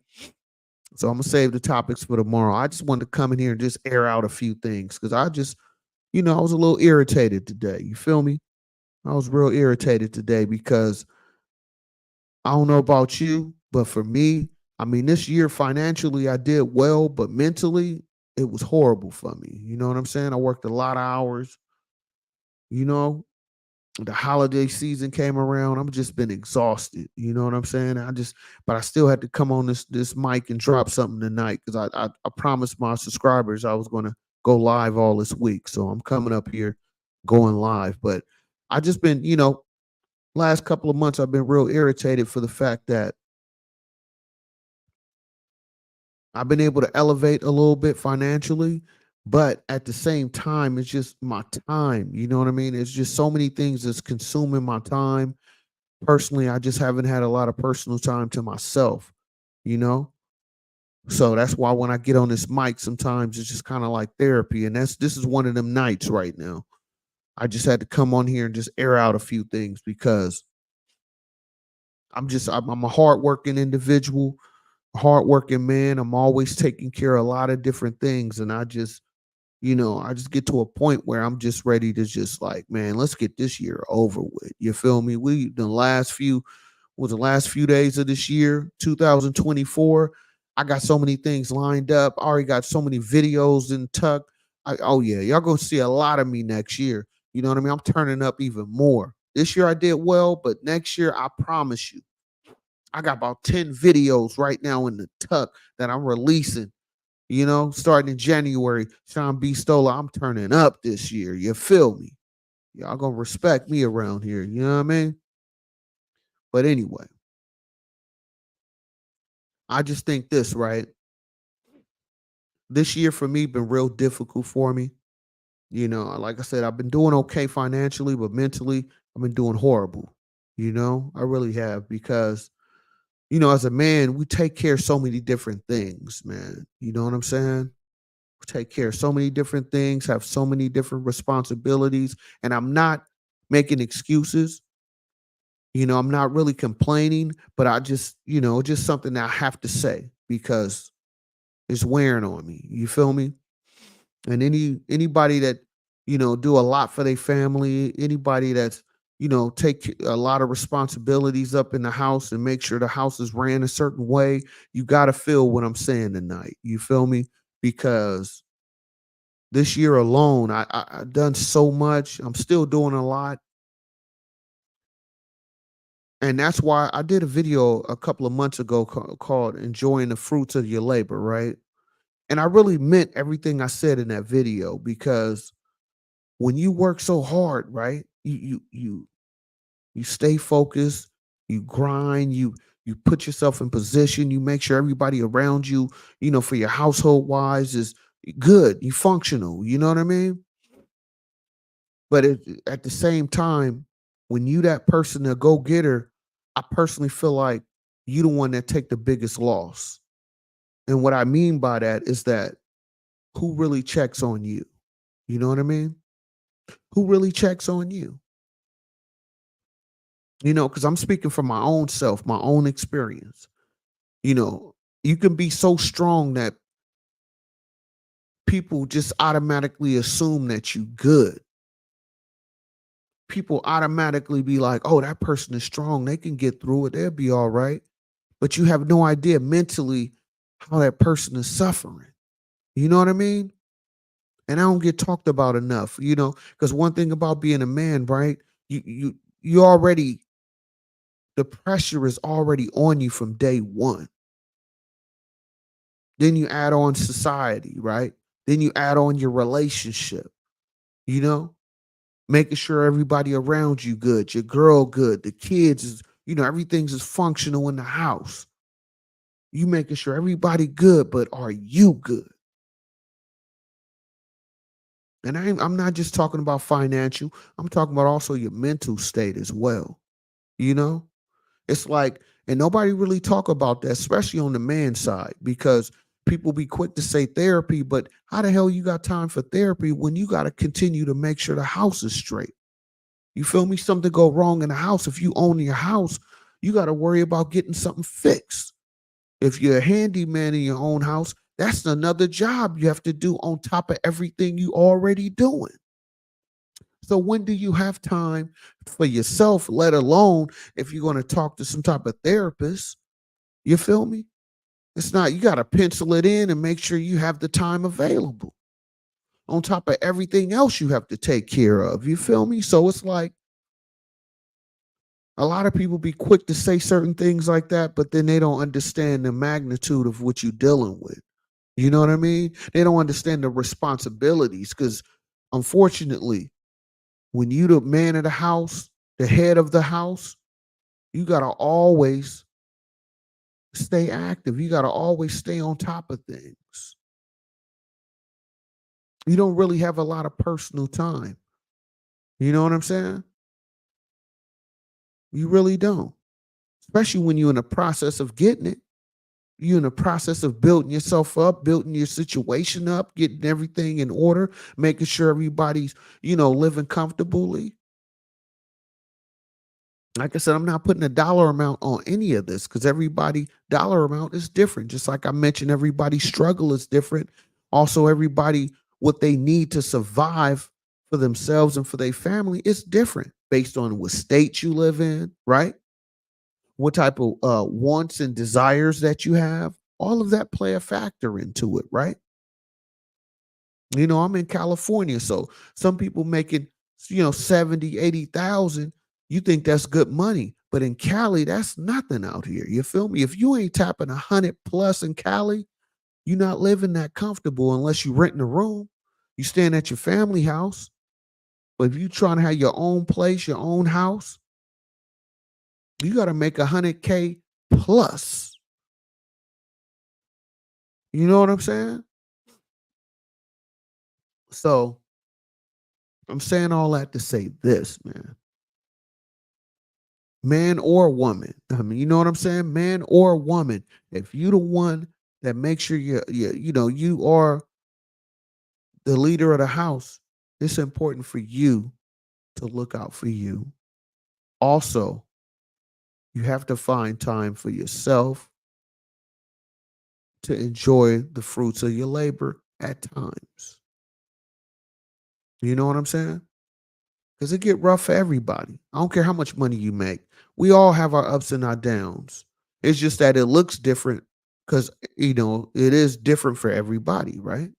So I'm gonna save the topics for tomorrow. I just wanted to come in here and just air out a few things because I just, you know, I was a little irritated today. You feel me? I was real irritated today because I don't know about you, but for me, I mean, this year financially I did well, but mentally it was horrible for me. You know what I'm saying? I worked a lot of hours. You know, the holiday season came around. I'm just been exhausted. You know what I'm saying? But I still had to come on this mic and drop something tonight because I promised my subscribers I was going to go live all this week. So I'm coming up here, going live. But I just been, you know, last couple of months I've been real irritated for the fact that I've been able to elevate a little bit financially, but at the same time, it's just my time. You know what I mean? It's just so many things that's consuming my time. Personally, I just haven't had a lot of personal time to myself, you know? So that's why when I get on this mic, sometimes it's just kind of like therapy. And this is one of them nights right now. I just had to come on here and just air out a few things because I'm a hardworking individual, hardworking man. I'm always taking care of a lot of different things. And I just, you know, I just get to a point where I'm just ready to just like, man, let's get this year over with. You feel me? The last few days of this year, 2024. I got so many things lined up. I already got so many videos in tuck. Oh yeah, y'all gonna see a lot of me next year. You know what I mean? I'm turning up even more. This year I did well, but next year I promise you, I got about 10 videos right now in the tuck that I'm releasing. You know, starting in January, Sean B. Stola, I'm turning up this year. You feel me? Y'all gonna respect me around here. You know what I mean? But anyway, I just think this, right? This year for me been real difficult for me. You know, like I said, I've been doing okay financially, but mentally, I've been doing horrible. You know, I really have because, you know, as a man, we take care of so many different things, man. You know what I'm saying? We take care of so many different things, have so many different responsibilities. And I'm not making excuses. You know, I'm not really complaining, but I just, you know, just something that I have to say because it's wearing on me. You feel me? And anybody that, you know, do a lot for their family, anybody that's, you know, take a lot of responsibilities up in the house and make sure the house is ran a certain way, you got to feel what I'm saying tonight. You feel me? Because this year alone, I've done so much. I'm still doing a lot. And that's why I did a video a couple of months ago called Enjoying the Fruits of Your Labor, right? And I really meant everything I said in that video because when you work so hard, right? You stay focused, you grind, you put yourself in position, you make sure everybody around you, you know, for your household wise is good, you functional, you know what I mean? But at the same time, when you that person a go getter, I personally feel like you the one that take the biggest loss. And what I mean by that is that who really checks on you? You know what I mean? Who really checks on you? You know, because I'm speaking from my own self, my own experience. You know, you can be so strong that people just automatically assume that you good. People automatically be like, oh, that person is strong. They can get through it. They'll be all right. But you have no idea mentally how that person is suffering. You know what I mean? And I don't get talked about enough, you know, because one thing about being a man, right? You already The pressure is already on you from day one. Then you add on society, right? Then you add on your relationship, you know, making sure everybody around you good, your girl good, the kids is, everything's is functional in the house. You making sure everybody good, but are you good? And I'm not just talking about financial. I'm talking about also your mental state as well. You know, it's like, and nobody really talk about that, especially on the man side, because people be quick to say therapy, but how the hell you got time for therapy when you got to continue to make sure the house is straight? You feel me? Something go wrong in the house. If you own your house, you got to worry about getting something fixed. If you're a handyman in your own house, that's another job you have to do on top of everything you already doing. So when do you have time for yourself, let alone if you're going to talk to some type of therapist? You feel me? It's not, you got to pencil it in and make sure you have the time available on top of everything else you have to take care of. You feel me? So it's like a lot of people be quick to say certain things like that, but then they don't understand the magnitude of what you're dealing with. You know what I mean? They don't understand the responsibilities because unfortunately, when you the man of the house, the head of the house, you gotta always stay active. You gotta always stay on top of things. You don't really have a lot of personal time. You know what I'm saying? You really don't. Especially when you're in the process of getting it. You're in the process of building yourself up, building your situation up, getting everything in order, making sure everybody's, living comfortably. Like I said, I'm not putting a dollar amount on any of this because everybody dollar amount is different. Just like I mentioned, everybody's struggle is different. Also, everybody what they need to survive for themselves and for their family is different based on what state you live in, right? What type of wants and desires that you have. All of that play a factor into it, right? I'm in California, so some people making, 70, 80,000. You think that's good money. But in Cali, that's nothing out here. You feel me? If you ain't tapping 100 plus in Cali, you're not living that comfortable unless you renting a room. You staying at your family house. But if you trying to have your own place, your own house, you got to make 100K plus. You know what I'm saying? So I'm saying all that to say this, man or woman. I mean, you know what I'm saying? Man or woman. If you the one that makes sure you are the leader of the house, it's important for you to look out for you. Also, you have to find time for yourself to enjoy the fruits of your labor at times. You know what I'm saying? Because it get rough for everybody. I don't care how much money you make. We all have our ups and our downs. It's just that it looks different because it is different for everybody, right?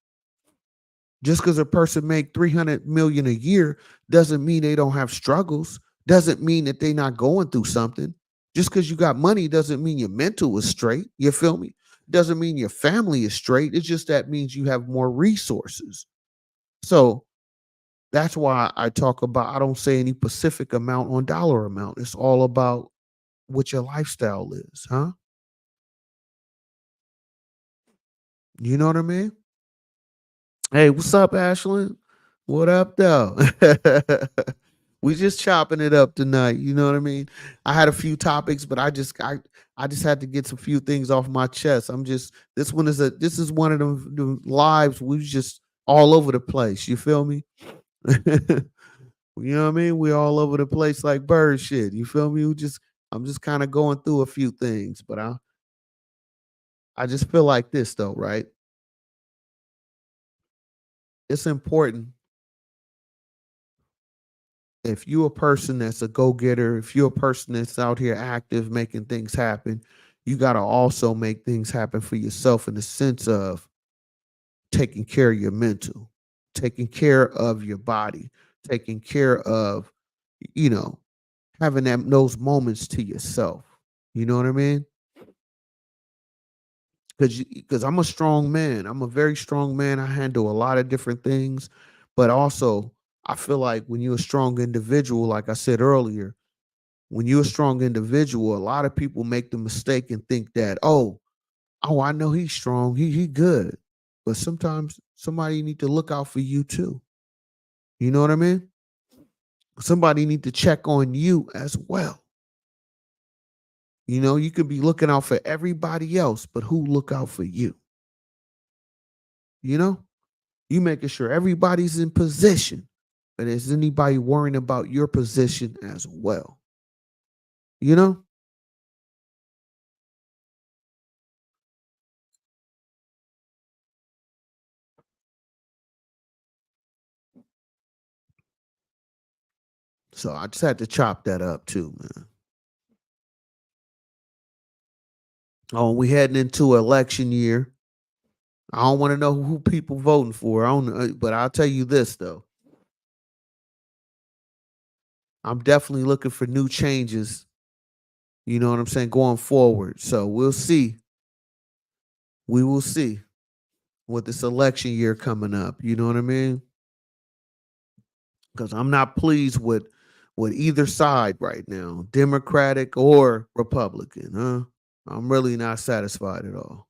Just because a person make 300 million a year doesn't mean they don't have struggles. Doesn't mean that they're not going through something. Just because you got money doesn't mean your mental is straight. You feel me? Doesn't mean your family is straight. It's just that means you have more resources. So that's why I talk about, I don't say any specific amount on dollar amount. It's all about what your lifestyle is, huh? You know what I mean? Hey, what's up, Ashlyn? What up, though? We just chopping it up tonight. You know what I mean? I had a few topics, but I just had to get some few things off my chest. This is one of them lives we just all over the place. You feel me? You know what I mean? We all over the place like bird shit. You feel me? I'm just kind of going through a few things, but I just feel like this though, right? It's important if you're a person that's a go-getter, if you're a person that's out here active making things happen, you got to also make things happen for yourself in the sense of taking care of your mental, taking care of your body, taking care of, you know, having those moments to yourself. You know what I mean? Because I'm a strong man. I'm a very strong man. I handle a lot of different things, but also I feel like when you're a strong individual, like I said earlier, when you're a strong individual, a lot of people make the mistake and think that, oh, I know he's strong. He good. But sometimes somebody need to look out for you too. You know what I mean? Somebody need to check on you as well. You know, you could be looking out for everybody else, but who look out for you? You know? You making sure everybody's in position. But is anybody worrying about your position as well? You know? So I just had to chop that up too, man. Oh, we heading into election year. I don't want to know who people voting for. I don't, but I'll tell you this though. I'm definitely looking for new changes. You know what I'm saying, going forward. So we'll see. We will see with this election year coming up. You know what I mean? Because I'm not pleased with either side right now, Democratic or Republican. Huh? I'm really not satisfied at all.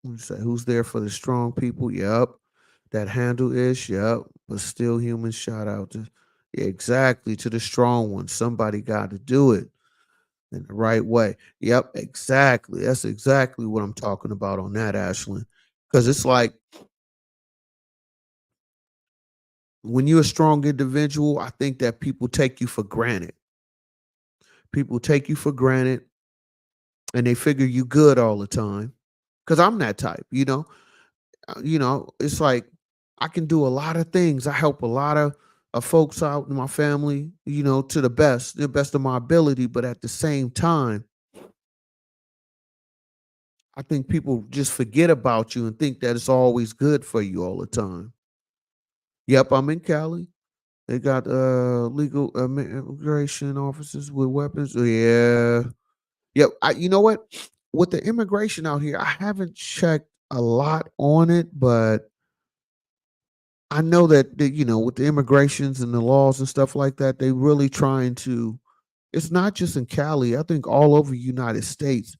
You say who's there for the strong people? Yep. That handle ish. Yep. But still human. Shout out to, yeah, exactly, to the strong one. Somebody got to do it in the right way. Yep. Exactly. That's exactly what I'm talking about on that, Ashland. Because it's like when you're a strong individual, I think that people take you for granted. People take you for granted and they figure you good all the time. Cause I'm that type, it's like I can do a lot of things. I help a lot of folks out in my family, to the best of my ability. But at the same time, I think people just forget about you and think that it's always good for you all the time. Yep, I'm in Cali. They got legal immigration officers with weapons. Yeah. Yep. You know what? With the immigration out here, I haven't checked a lot on it, but I know that with the immigrations and the laws and stuff like that, they really trying to. It's not just in Cali. I think all over the United States.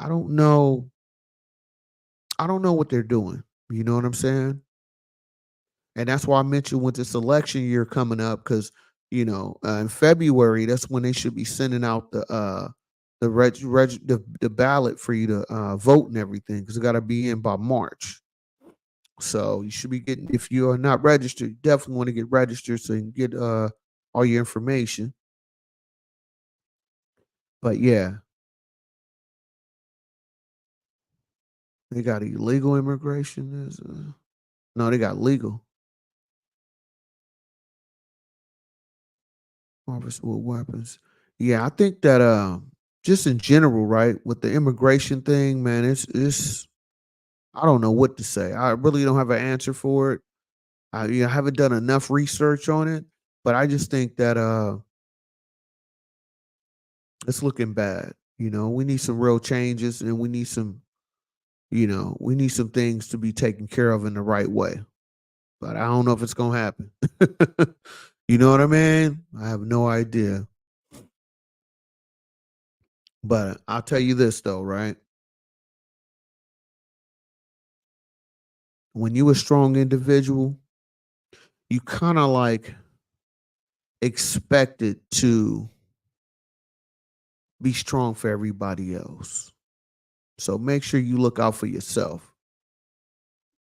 I don't know. I don't know what they're doing. You know what I'm saying? And that's why I mentioned with this election year coming up, because in February, that's when they should be sending out the ballot for you to vote and everything, because it got to be in by March. So you should be getting, if you are not registered, you definitely want to get registered so you can get all your information. But yeah, they got illegal immigration. No, they got legal officers with weapons. Yeah, I think that just in general, right, with the immigration thing, man, it's I don't know what to say. I really don't have an answer for it. I haven't done enough research on it, but I just think that it's looking bad. We need some real changes, and we need some things to be taken care of in the right way. But I don't know if it's gonna happen. You know what I mean? I have no idea. But I'll tell you this though, right? When you a strong individual, you kind of like expected to be strong for everybody else. So make sure you look out for yourself.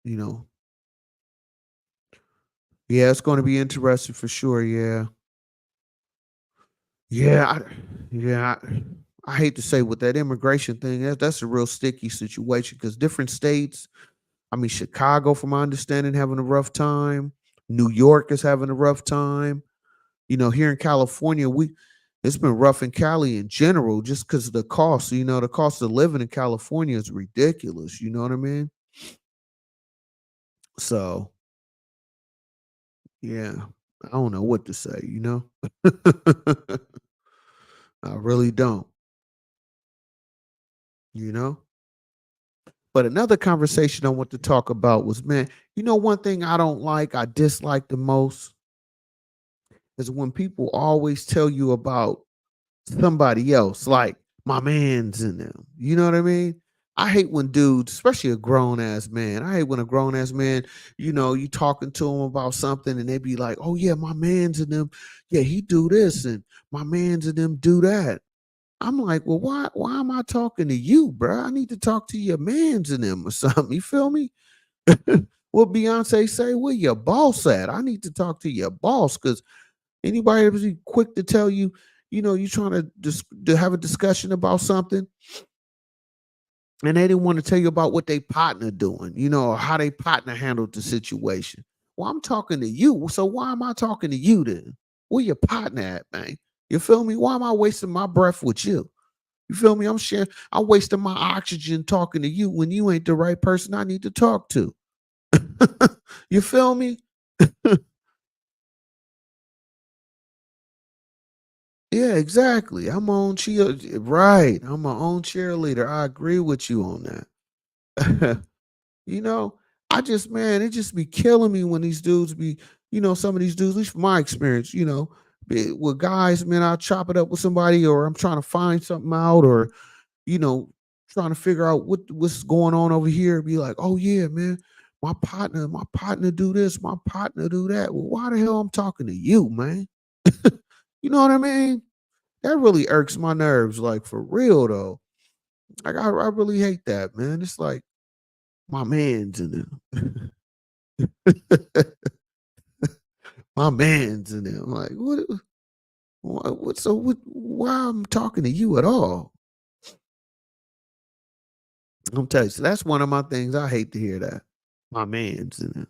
You know, yeah, it's going to be interesting for sure. Yeah, yeah, yeah. I hate to say with that immigration thing, that's a real sticky situation because different states. I mean, Chicago, from my understanding, having a rough time. New York is having a rough time. Here in California, it's been rough in Cali in general, just because of the cost. The cost of living in California is ridiculous. You know what I mean? So Yeah. I don't know what to say, you know? I really don't, you know? But another conversation I want to talk about was, man, you know, one thing I don't like, I dislike the most is when people always tell you about somebody else, like my man's in them. You know what I mean? I hate when dudes, especially a grown ass man, I hate when a grown ass man, you know, you talking to him about something and they be like, oh yeah, my man's in them. Yeah, he do this and my man's in them do that. I'm like, well, why am I talking to you, bro? I need to talk to your man's in them or something. You feel me? What Beyonce say? Where your boss at? I need to talk to your boss because anybody that's quick to tell you, you know, you trying to to have a discussion about something, and they didn't want to tell you about what they partner doing, you know, or how they partner handled the situation. Well, I'm talking to you, so why am I talking to you then? Where your partner at, man? You feel me? Why am I wasting my breath with you? You feel me? I'm wasting my oxygen talking to you when you ain't the right person I need to talk to. You feel me? Yeah, exactly. I'm my own cheer right. I'm my own cheerleader. I agree with you on that. You know, I just man, it just be killing me when these dudes be, you know, some of these dudes, at least from my experience, you know, with guys, man, I'll chop it up with somebody or I'm trying to find something out or, you know, trying to figure out what's going on over here. Be like, oh yeah, man, my partner do this, my partner do that. Well, why the hell I'm talking to you, man? You know what I mean? That really irks my nerves, like for real though. Like I really hate that, man. It's like my man's in them. My man's in them. Like what so what why I'm talking to you at all? I'm telling you, so that's one of my things. I hate to hear that. My man's in them.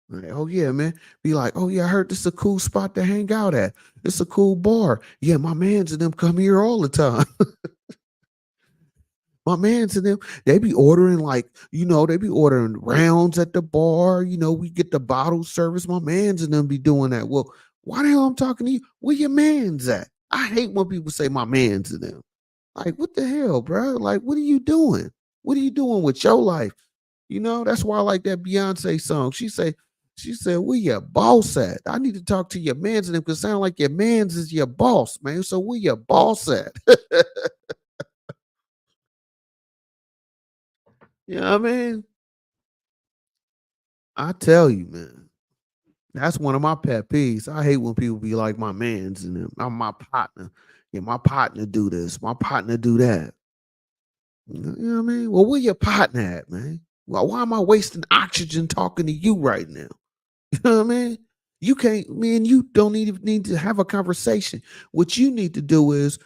Like, oh yeah, man. Be like, oh yeah, I heard this is a cool spot to hang out at. It's a cool bar. Yeah, my man's and them come here all the time. My mans and them, they be ordering like, you know, they be ordering rounds at the bar. You know, we get the bottle service. My mans and them be doing that. Well, why the hell I'm talking to you? Where your mans at? I hate when people say my mans and them. Like, what the hell, bro? Like, what are you doing? What are you doing with your life? You know, that's why I like that Beyonce song. She said, where your boss at? I need to talk to your mans and them because sound like your mans is your boss, man. So where your boss at? You know what I mean? I tell you, man. That's one of my pet peeves. I hate when people be like my mans and them. I'm my partner. Yeah, my partner do this. My partner do that. You know what I mean? Well, where your partner at, man? Well, why am I wasting oxygen talking to you right now? You know what I mean? You can't, man, you don't need to have a conversation. What you need to do is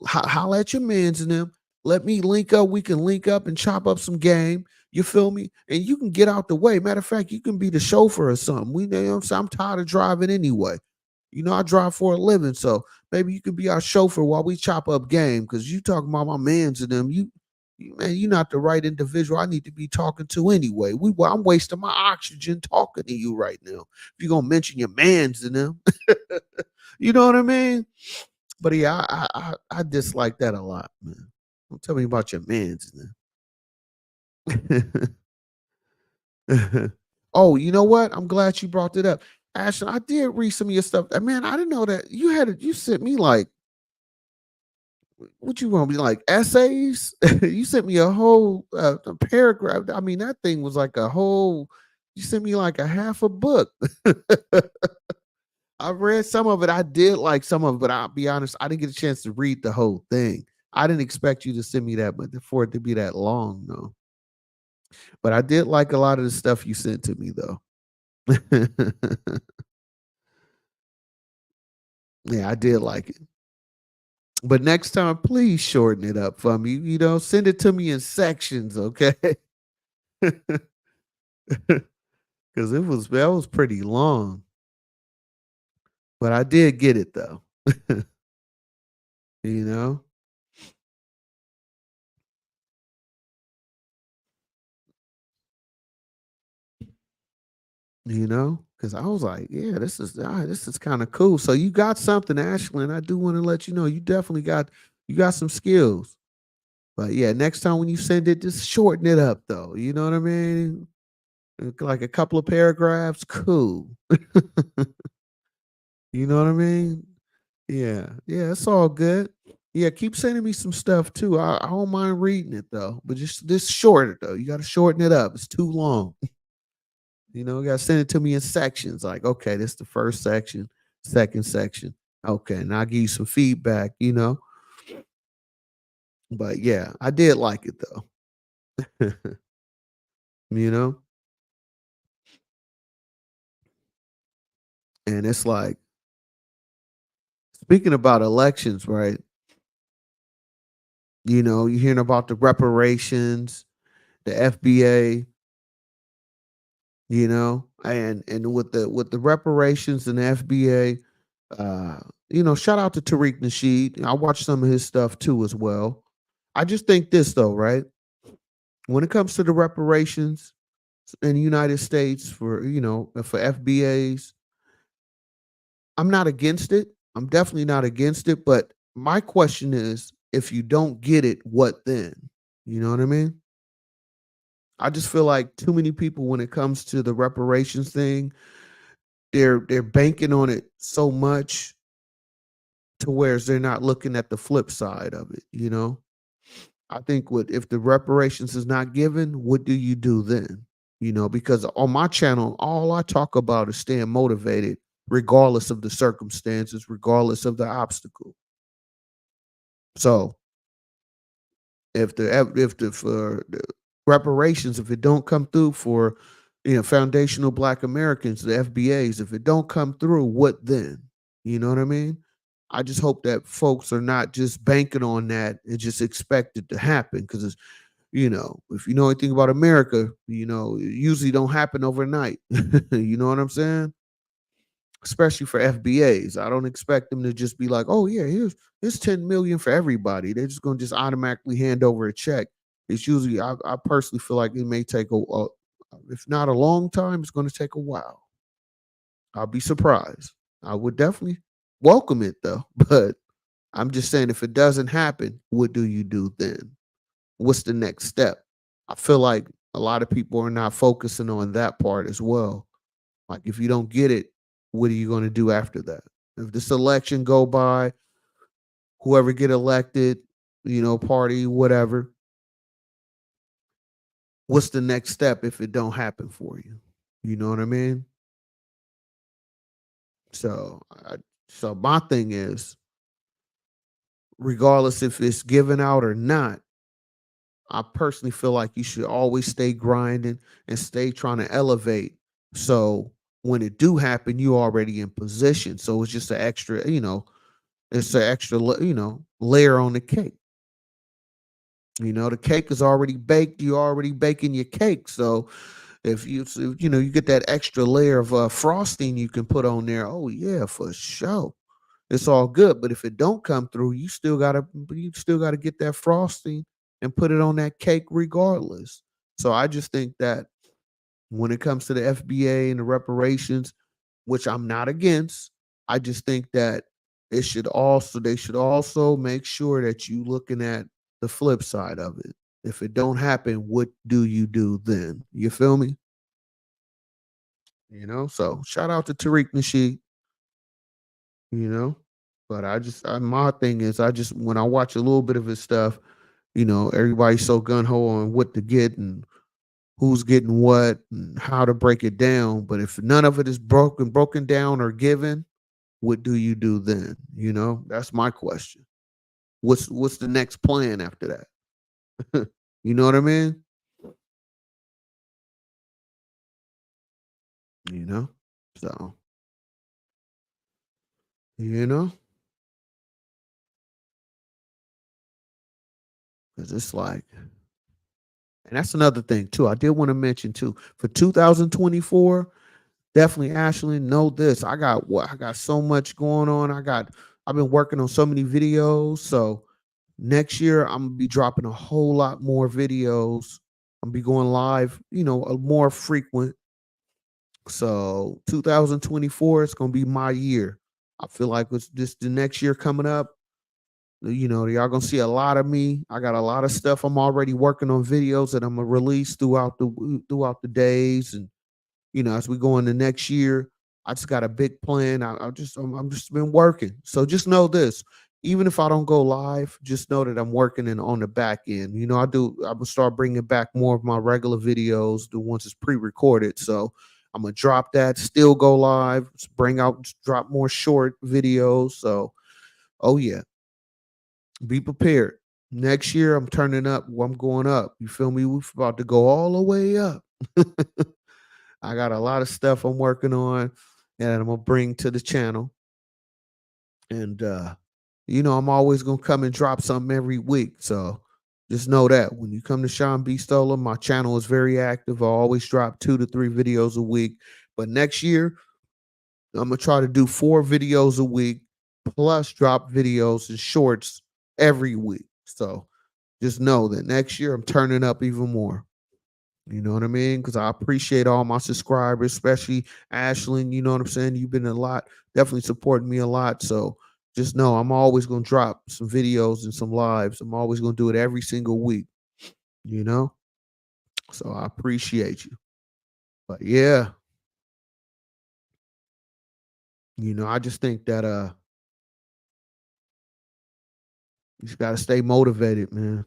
holla at your mans and them. Let me link up. We can link up and chop up some game. You feel me? And you can get out the way. Matter of fact, you can be the chauffeur or something. We, you know what I'm saying? I'm tired of driving anyway. You know, I drive for a living, so maybe you can be our chauffeur while we chop up game. Because you talking about my mans and them, man, you're not the right individual I need to be talking to anyway. Well, I'm wasting my oxygen talking to you right now. If you're gonna mention your mans and them, you know what I mean? But yeah, I dislike that a lot, man. Don't tell me about your mans and them. Oh, you know what? I'm glad you brought that up. Ashton, I did read some of your stuff. Man, I didn't know that you sent me like what you want me like essays? You sent me a whole a paragraph. I mean, that thing was like a whole you sent me like a half a book. I read some of it. I did like some of it, but I'll be honest, I didn't get a chance to read the whole thing. I didn't expect you to send me that, but for it to be that long, no. But I did like a lot of the stuff you sent to me, though. Yeah, I did like it. But next time, please shorten it up for me. You know, send it to me in sections, okay? Because it was that was pretty long, but I did get it though. You know, Because I was like, yeah, this is kind of cool. So you got something, Ashley, and I do want to let you know you definitely got some skills. But yeah, next time when you send it, just shorten it up though. You know what I mean? Like a couple of paragraphs, cool. You know what I mean? Yeah, yeah, it's all good. Yeah, keep sending me some stuff too. I don't mind reading it though, but just short it though. You got to shorten it up. It's too long. You got to send it to me in sections. Like, okay, this is the first section, second section. Okay, and I'll give you some feedback. But yeah, I did like it though. you know, and it's like speaking about elections, right? You're hearing about the reparations, the FBA, and with the reparations and the FBA, shout out to Tariq Nasheed. I watched some of his stuff too as well. I just think this though, right? When it comes to the reparations in the United States for FBAs, I'm not against it. I'm definitely not against it. But my question is, if you don't get it, what then? You know what I mean? I just feel like too many people, when it comes to the reparations thing, they're banking on it so much to whereas they're not looking at the flip side of it. I think what if the reparations is not given, what do you do then? Because on my channel, all I talk about is staying motivated, regardless of the circumstances, regardless of the obstacle. So if the for the reparations, if it don't come through for foundational Black Americans, the FBAs, if it don't come through, what then? You know what I mean? I just hope that folks are not just banking on that and just expect it to happen because if you know anything about America, it usually don't happen overnight. You know what I'm saying? Especially for FBAs. I don't expect them to just be like, oh yeah, here's 10 million for everybody. They're just gonna just automatically hand over a check. It's usually I personally feel like it may take if not a long time, it's gonna take a while. I'll be surprised. I would definitely welcome it though. But I'm just saying if it doesn't happen, what do you do then? What's the next step? I feel like a lot of people are not focusing on that part as well. Like if you don't get it, what are you going to do after that? If this election go by, whoever get elected, party, whatever, what's the next step if it don't happen for you? You know what I mean? So, so my thing is, regardless if it's given out or not, I personally feel like you should always stay grinding and stay trying to elevate. So when it do happen, you already in position. So it's just an extra, it's an extra, layer on the cake. The cake is already baked. You're already baking your cake. So if you get that extra layer of frosting you can put on there. Oh yeah, for sure. It's all good. But if it don't come through, you still gotta get that frosting and put it on that cake regardless. So I just think that when it comes to the FBA and the reparations, which I'm not against, I just think that they should also make sure that you looking at the flip side of it. If it don't happen, what do you do then? You feel me? So shout out to Tariq Nasheed, you know. But my thing is, when I watch a little bit of his stuff, everybody's so gun ho on what to get and who's getting what and how to break it down. But if none of it is broken down or given, what do you do then? That's my question. What's the next plan after that? You know what I mean? You know? So, you know, because it's like, and that's another thing too. I did want to mention too for 2024. Definitely, Ashley, know this. I got so much going on. I've been working on so many videos. So next year I'm gonna be dropping a whole lot more videos. I'm gonna be going live, more frequent. So 2024 is gonna be my year. I feel like it's just the next year coming up. Y'all gonna see a lot of me. I got a lot of stuff. I'm already working on videos that I'm gonna release throughout the days, and as we go into next year, I just got a big plan. I'm just been working. So just know this. Even if I don't go live, just know that I'm working on the back end. I'm gonna start bringing back more of my regular videos, the ones that's pre-recorded. So I'm gonna drop that, still go live, drop more short videos. So, oh yeah, be prepared. Next year, I'm turning up. I'm going up. You feel me? We're about to go all the way up. I got a lot of stuff I'm working on and I'm gonna bring to the channel. And I'm always gonna come and drop something every week. So just know that when you come to Sean B. Stoller, my channel is very active. I always drop 2 to 3 videos a week. But next year, I'm gonna try to do 4 videos a week, plus drop videos and shorts every week. So just know that next year I'm turning up even more. You know what I mean? Because I appreciate all my subscribers, especially Ashlyn. You know what I'm saying? You've been definitely supporting me a lot. So just know I'm always going to drop some videos and some lives. I'm always going to do it every single week, you know? So I appreciate you. But yeah, I just think that you just got to stay motivated, man.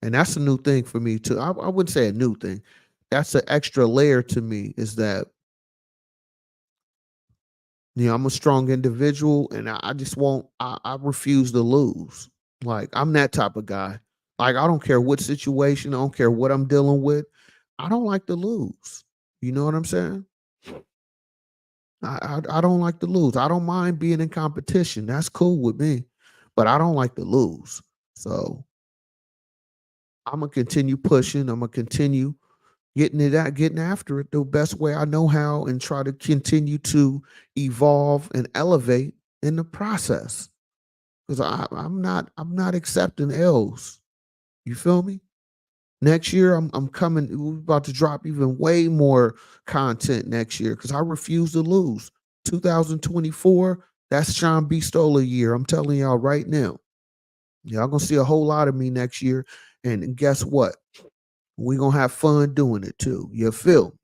And that's a new thing for me too. I wouldn't say a new thing. That's an extra layer to me is that I'm a strong individual and I just won't, I refuse to lose. Like, I'm that type of guy. Like, I don't care what situation, I don't care what I'm dealing with. I don't like to lose. You know what I'm saying? I don't like to lose. I don't mind being in competition. That's cool with me, but I don't like to lose. So I'm gonna continue pushing. I'm gonna continue getting after it the best way I know how, and try to continue to evolve and elevate in the process. Because I'm not accepting L's. You feel me? Next year I'm coming. We're about to drop even way more content next year because I refuse to lose. 2024, that's Sean B. Stoller year. I'm telling y'all right now. Y'all gonna see a whole lot of me next year. And guess what? We're gonna have fun doing it too. You feel?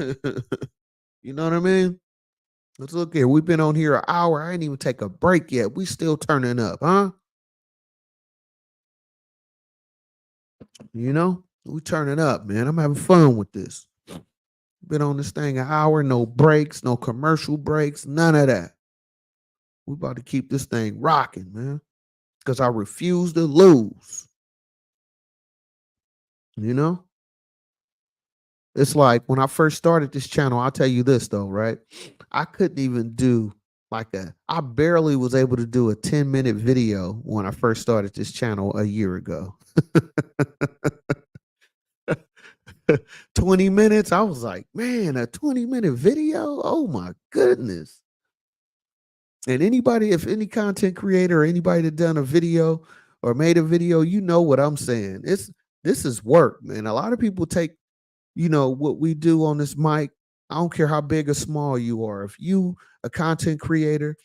You know what I mean? Let's look here. We've been on here an hour. I ain't even take a break yet. We still turning up, huh? We turning up, man. I'm having fun with this. Been on this thing an hour, no breaks, no commercial breaks, none of that. We about to keep this thing rocking, man. Because I refuse to lose. You know? It's like when I first started this channel, I'll tell you this though, right? I couldn't even do I barely was able to do a 10-minute video when I first started this channel a year ago. 20 minutes. I was like, man, a 20-minute video? Oh my goodness. And if any content creator or anybody that done a video or made a video, you know what I'm saying. This is work, man. A lot of people take, what we do on this mic. I don't care how big or small you are. If you a content creator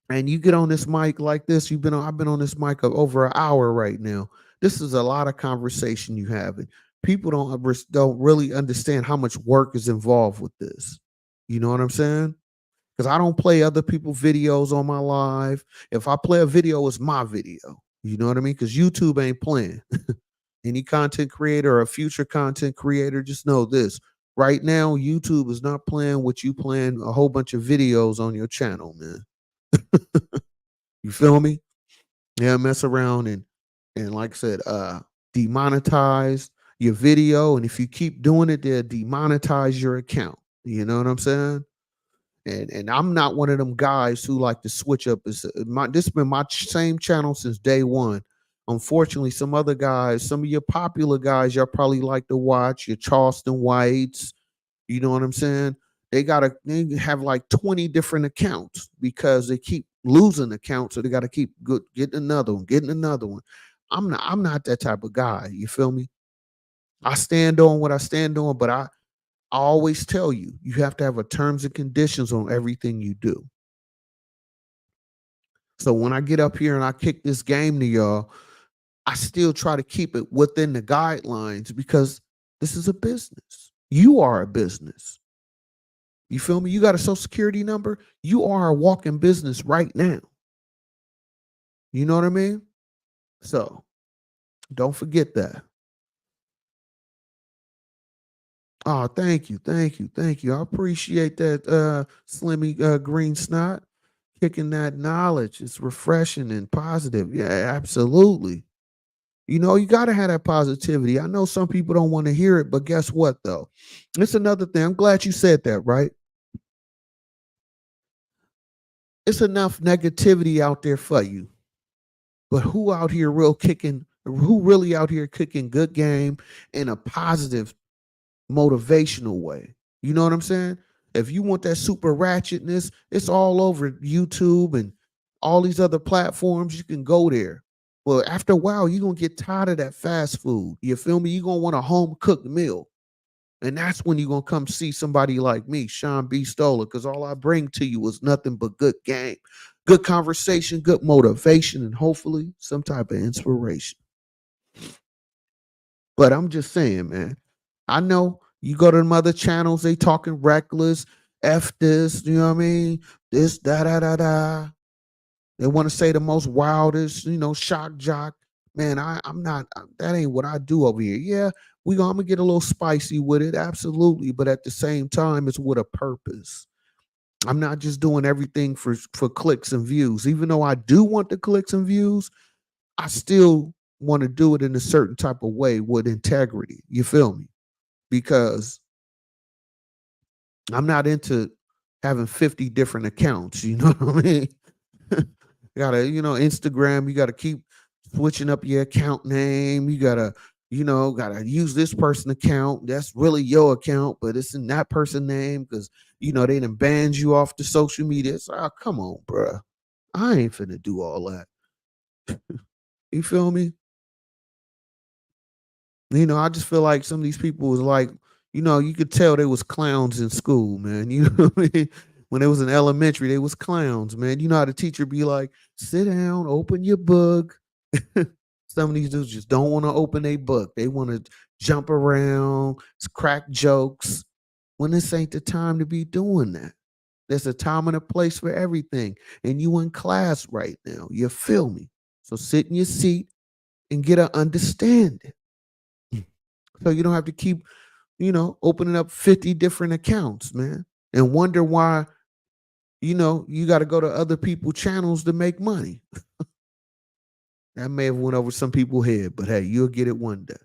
and you get on this mic like this, I've been on this mic of over an hour right now. This is a lot of conversation you have. And people don't really understand how much work is involved with this. You know what I'm saying? Because I don't play other people's videos on my live. If I play a video, it's my video. You know what I mean? Because YouTube ain't playing. Any content creator or a future content creator, just know this. Right now, YouTube is not playing what you playing a whole bunch of videos on your channel, man. You feel me? Yeah, mess around and like I said, demonetize your video. And if you keep doing it, they'll demonetize your account. You know what I'm saying? And I'm not one of them guys who like to switch up. This has been my same channel since day one. Unfortunately, some other guys, some of your popular guys, y'all probably like to watch your Charleston Whites. You know what I'm saying? They have like 20 different accounts because they keep losing accounts, so they gotta keep getting another one, getting another one. I'm not that type of guy. You feel me? I stand on what I stand on, but I always tell you, you have to have a terms and conditions on everything you do. So when I get up here and I kick this game to y'all, I still try to keep it within the guidelines because this is a business. You are a business. You feel me? You got a social security number. You are a walking business right now. You know what I mean? So don't forget that. Oh, thank you, thank you, thank you. I appreciate that, Slimmy Green Snot. Kicking that knowledge. It's refreshing and positive. Yeah, absolutely. You know, you got to have that positivity. I know some people don't want to hear it, but guess what, though? It's another thing. I'm glad you said that, right? It's enough negativity out there for you. But who really out here kicking good game in a positive, motivational way? You know what I'm saying? If you want that super ratchetness, it's all over YouTube and all these other platforms. You can go there. Well, after a while, you're going to get tired of that fast food. You feel me? You're going to want a home cooked meal. And that's when you're going to come see somebody like me, Sean B. Stoller, because all I bring to you is nothing but good game, good conversation, good motivation, and hopefully some type of inspiration. But I'm just saying, man, I know you go to them other channels, they talking reckless, F this, you know what I mean? This, da, da, da, da. They want to say the most wildest, shock jock. Man, I'm not, that ain't what I do over here. Yeah, I'm gonna get a little spicy with it, absolutely. But at the same time, it's with a purpose. I'm not just doing everything for clicks and views. Even though I do want the clicks and views, I still want to do it in a certain type of way with integrity. You feel me? Because I'm not into having 50 different accounts. You know what I mean? You gotta, Instagram, you gotta keep switching up your account name. You gotta use this person account. That's really your account, but it's in that person name because they done banned you off the social media. It's come on, bruh. I ain't finna do all that. You feel me? I just feel like some of these people was like, you could tell they was clowns in school, man. You know what I mean? When they was in elementary, they was clowns, man. You know how the teacher be like, sit down, open your book. Some of these dudes just don't want to open a book. They want to jump around, crack jokes. When this ain't the time to be doing that. There's a time and a place for everything. And you in class right now. You feel me? So sit in your seat and get an understanding. So you don't have to keep, opening up 50 different accounts, man, and wonder why, you got to go to other people's channels to make money. That may have went over some people's head, but hey, you'll get it one day.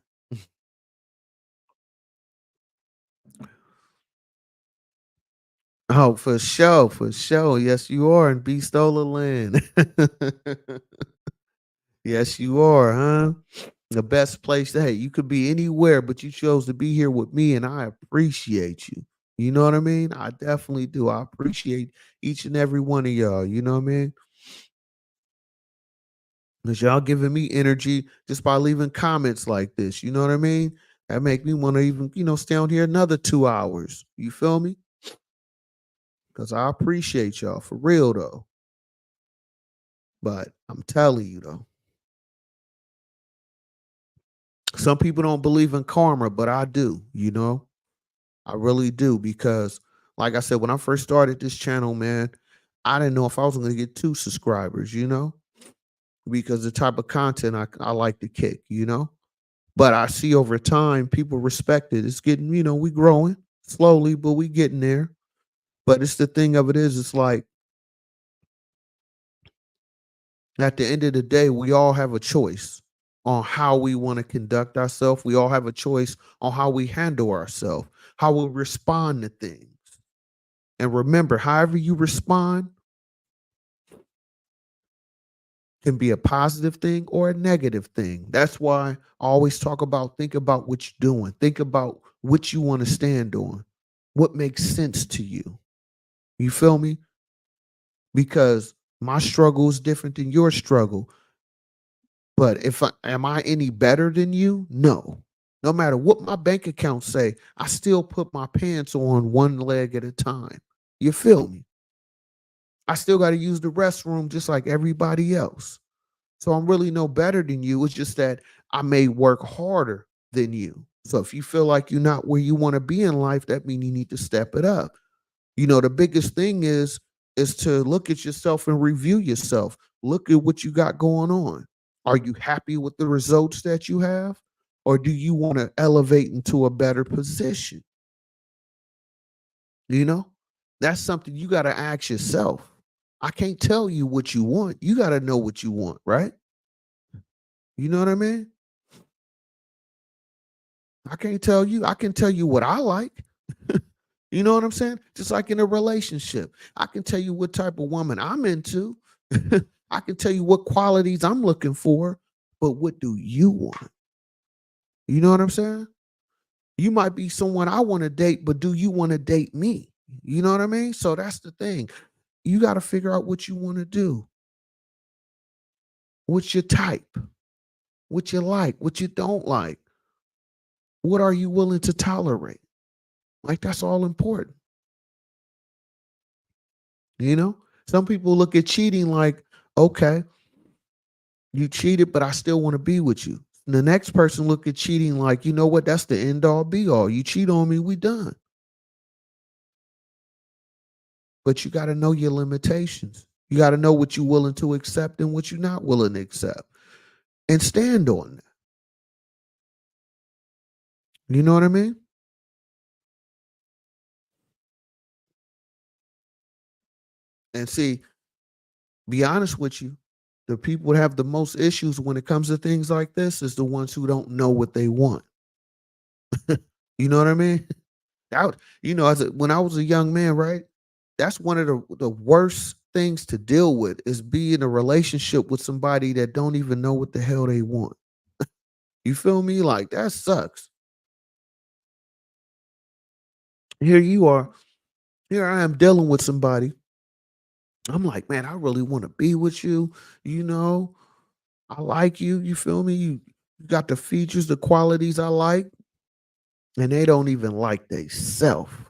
Oh, for sure, for sure. Yes, you are in B Stola land. Yes, you are, huh? The best place. Hey, you could be anywhere, but you chose to be here with me, and I appreciate you. You know what I mean? I definitely do. I appreciate each and every one of y'all. You know what I mean? Because y'all giving me energy just by leaving comments like this. You know what I mean? That make me want to even, stay on here another 2 hours. You feel me? Because I appreciate y'all for real though. But I'm telling you though, some people don't believe in karma, but I do, I really do. Because like I said, when I first started this channel, man, I didn't know if I was going to get 2 subscribers, because the type of content I like to kick, But I see over time people respect it. It's getting, we growing slowly, but we getting there. But it's the thing of it is, it's like at the end of the day, we all have a choice on how we want to conduct ourselves. We all have a choice on how we handle ourselves, how we respond to things. And remember, however you respond can be a positive thing or a negative thing. That's why I always talk about think about what you're doing. Think about what you want to stand on. What makes sense to you. You feel me? Because my struggle is different than your struggle. But am I any better than you? No. No matter what my bank account say, I still put my pants on one leg at a time. You feel me? I still got to use the restroom just like everybody else. So I'm really no better than you. It's just that I may work harder than you. So if you feel like you're not where you want to be in life, that means you need to step it up. The biggest thing is to look at yourself and review yourself. Look at what you got going on. Are you happy with the results that you have? Or do you want to elevate into a better position? You know, that's something you got to ask yourself. I can't tell you what you want. You got to know what you want, right? You know what I mean? I can't tell you. I can tell you what I like. You know what I'm saying? Just like in a relationship, I can tell you what type of woman I'm into. I can tell you what qualities I'm looking for, but what do you want? You know what I'm saying? You might be someone I want to date, but do you want to date me? You know what I mean? So that's the thing. You got to figure out what you want to do. What's your type? What you like? What you don't like? What are you willing to tolerate? Like that's all important. You know, some people look at cheating like, okay, you cheated, but I still want to be with you. And the next person look at cheating like, you know what? That's the end all be all. You cheat on me, we done. But you got to know your limitations. You got to know what you're willing to accept and what you're not willing to accept, and stand on that. You know what I mean? And see, be honest with you, the people that have the most issues when it comes to things like this is the ones who don't know what they want. You know what I mean? That, when I was a young man, right? That's one of the worst things to deal with is be in a relationship with somebody that don't even know what the hell they want. You feel me? Like that sucks. Here you are. Here I am dealing with somebody. I'm like, man, I really want to be with you. You know, I like you. You feel me? You got the features, the qualities I like, and they don't even like they self.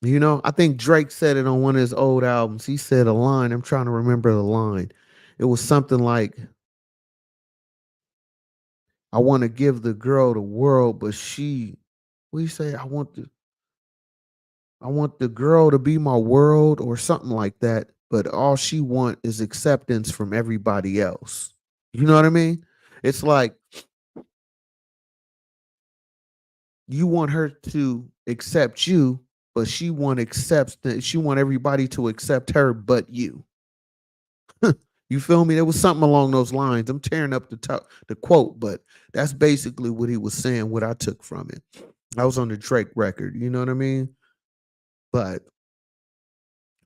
I think Drake said it on one of his old albums. He said a line. I'm trying to remember the line. It was something like, I want to give the girl the world, but what do you say? I want the girl to be my world or something like that, but all she want is acceptance from everybody else. You know what I mean? It's like you want her to accept you, but she want everybody to accept her but you. You feel me? There was something along those lines. I'm tearing up the quote, but that's basically what he was saying, what I took from it. I was on the Drake record, you know what I mean? But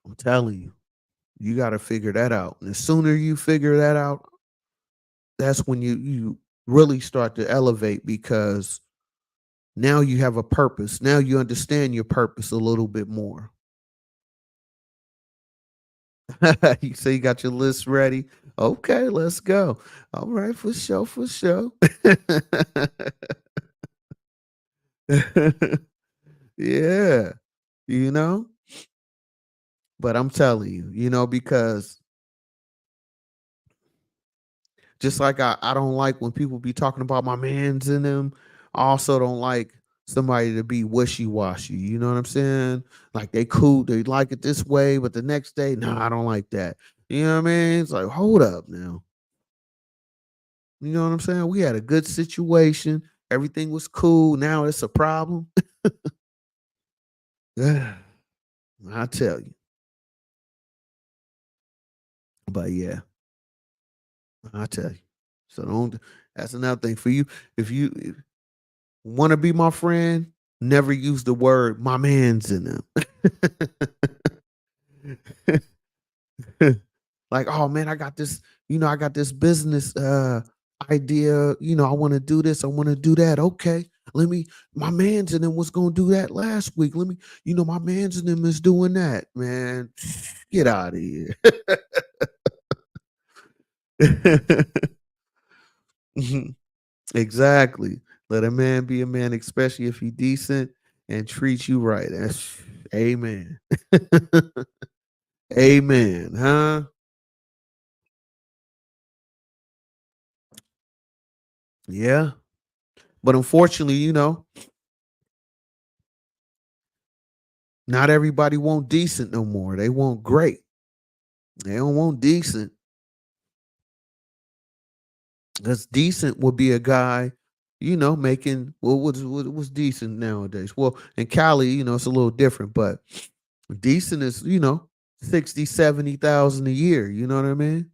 I'm telling you, you got to figure that out. And the sooner you figure that out, that's when you really start to elevate because now you have a purpose. Now you understand your purpose a little bit more. You say you got your list ready. Okay, let's go. All right, for sure, for sure. Yeah, you know, but I'm telling you, because just like I don't like when people be talking about my mans in them, I also don't like somebody to be wishy-washy. You know what I'm saying? Like they cool, they like it this way, but the next day, no, I don't like that. You know what I mean? It's like, hold up now. You know what I'm saying? We had a good situation. Everything was cool. Now it's a problem. I tell you. But yeah, I tell you. So don't. That's another thing for you. If you want to be my friend, never use the word "my man's" in them. Like, oh man, I got this business idea. I want to do this. I want to do that. Okay. Let me, my man's and them was gonna do that last week. Let me, my man's and them is doing that, man. Get out of here. Mhm. Exactly. Let a man be a man, especially if he decent and treats you right. That's amen. Amen. Huh? Yeah. But unfortunately, not everybody want decent no more. They want great. They don't want decent. Because decent would be a guy, making what's decent nowadays. Well, in Cali, it's a little different, but decent is, 60, 70,000 a year. You know what I mean?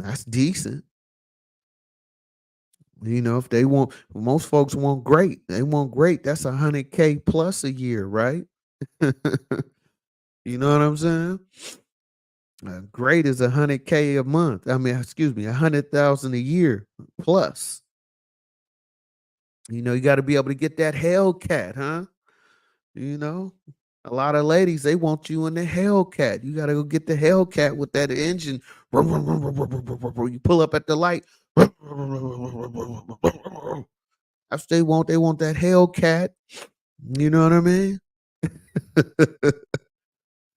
That's decent. If they want, most folks want great. They want great. That's 100K plus a year, right? You know what I'm saying? Great is 100K a month. I mean, excuse me, 100,000 a year plus. You got to be able to get that Hellcat, huh? You know, a lot of ladies they want you in the Hellcat. You got to go get the Hellcat with that engine. You pull up at the light. That's what they want. They want that Hellcat. You know what I mean?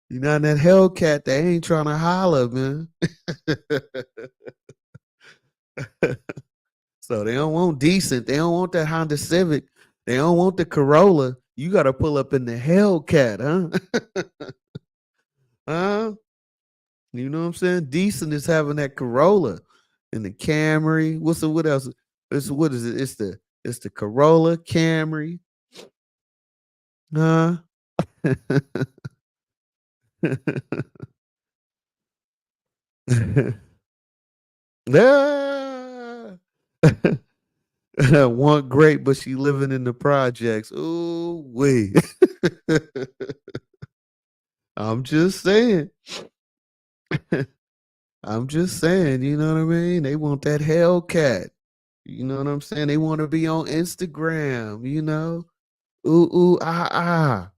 You know that Hellcat, they ain't trying to holler, man. So they don't want decent. They don't want that Honda Civic. They don't want the Corolla. You got to pull up in the Hellcat, huh? Huh? You know what I'm saying? Decent is having that Corolla and the Camry. What else? What is it? It's the Corolla, Camry. Huh? Ah! Want great, but she living in the projects. Ooh, wait. I'm just saying. I'm just saying, you know what I mean? They want that Hellcat. You know what I'm saying? They want to be on Instagram, Ooh, ooh, ah, ah.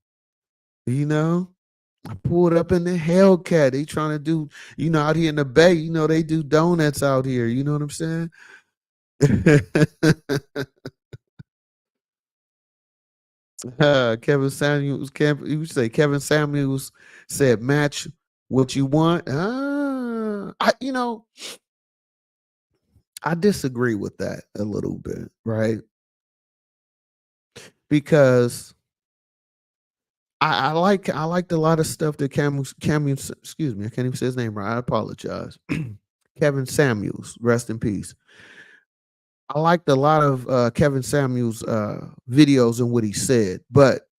I pulled up in the Hellcat. They trying to do, out here in the Bay, they do donuts out here. You know what I'm saying? Kevin Samuels, you say Kevin Samuels said, match what you want. I disagree with that a little bit, right? Because I liked a lot of stuff that Camus, excuse me, I can't even say his name right. I apologize. Kevin Samuels, rest in peace. I liked a lot of Kevin Samuels videos and what he said, but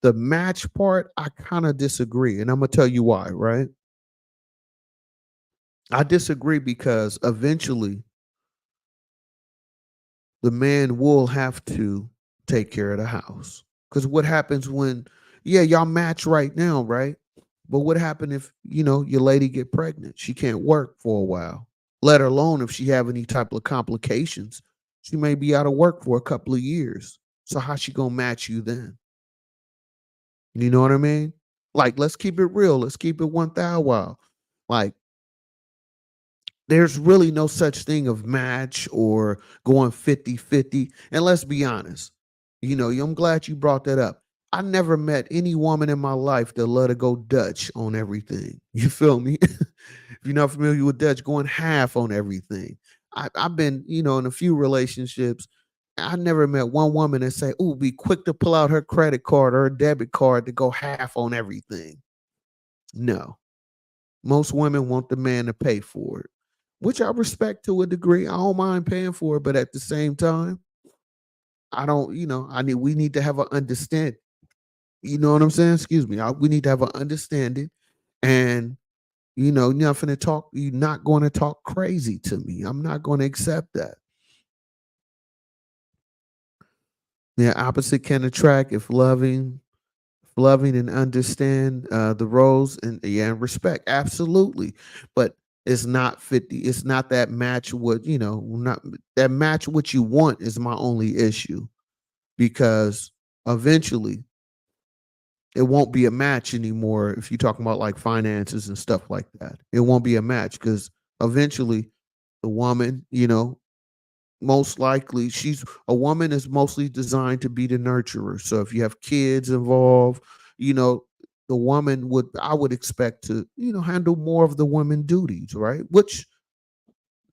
the match part, I kind of disagree, and I'm gonna tell you why. Right? I disagree because eventually the man will have to take care of the house. Because what happens when, yeah, y'all match right now, right? But what happened if, your lady get pregnant? She can't work for a while, let alone if she have any type of complications. She may be out of work for a couple of years. So how she gonna match you then? You know what I mean? Like, let's keep it real. Let's keep it 1,000. Like, there's really no such thing of match or going 50-50. And let's be honest, I'm glad you brought that up. I never met any woman in my life that let her go Dutch on everything. You feel me? If you're not familiar with Dutch, going half on everything. I've been, in a few relationships. I never met one woman that say, "Oh, be quick to pull out her credit card or her debit card to go half on everything." No, most women want the man to pay for it, which I respect to a degree. I don't mind paying for it, but at the same time, I don't, we need to have an understanding. You know what I'm saying? Excuse me. We need to have an understanding, and you're not going to talk crazy to me. I'm not going to accept that. Yeah, opposite can attract if loving and understand the roles and, yeah, and respect. Absolutely. But It's not 50. It's not that match what, not that match what you want is my only issue because eventually it won't be a match anymore if you're talking about like finances and stuff like that. It won't be a match because eventually the woman, most likely she's a woman is mostly designed to be the nurturer. So if you have kids involved, you know, the woman would I would expect to, handle more of the women duties, right? Which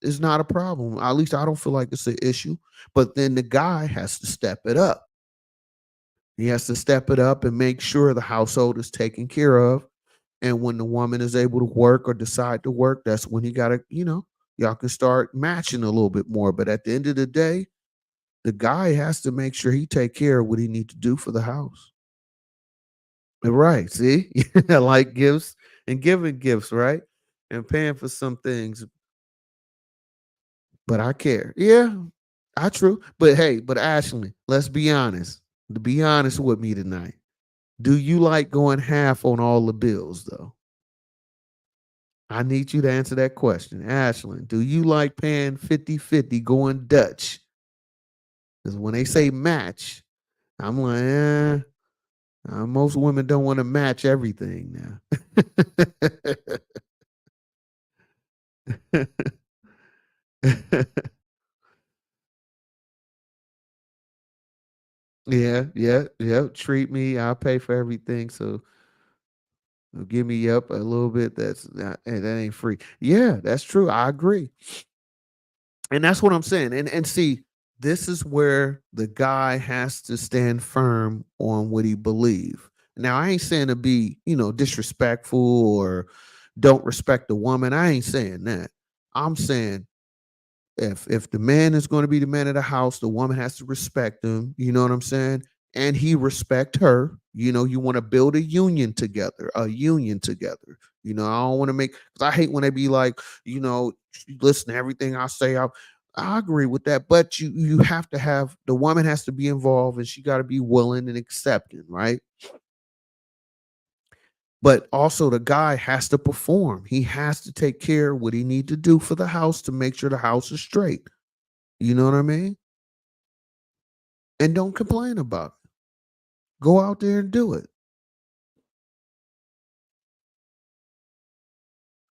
is not a problem. At least I don't feel like it's an issue. But then the guy has to step it up. He has to step it up and make sure the household is taken care of. And when the woman is able to work or decide to work, that's when he got to, y'all can start matching a little bit more. But at the end of the day, the guy has to make sure he take care of what he need to do for the house. Right. See, like gifts and giving gifts, right? And paying for some things. But I care. Yeah, I true. But hey, but Ashley, let's be honest. To be honest with me tonight. Do you like going half on all the bills though? I need you to answer that question. Ashley, do you like paying 50-50 going Dutch? Because when they say match, I'm like, most women don't want to match everything now. Yeah, yeah, yeah. Treat me. I'll pay for everything. So give me up a little bit. That's not, and that ain't free. Yeah, that's true. I agree. And that's what I'm saying. And see, this is where the guy has to stand firm on what he believe. Now, I ain't saying to be, disrespectful or don't respect the woman. I ain't saying that. I'm saying if the man is going to be the man of the house, the woman has to respect him. You know what I'm saying? And he respect her. You want to build a union together, I don't want to make because I hate when they be like, you listen to everything I say. I agree with that, but you have to have the woman has to be involved and she got to be willing and accepting, right? But also the guy has to perform. He has to take care of what he need to do for the house to make sure the house is straight. You know what I mean? And don't complain about it. Go out there and do it.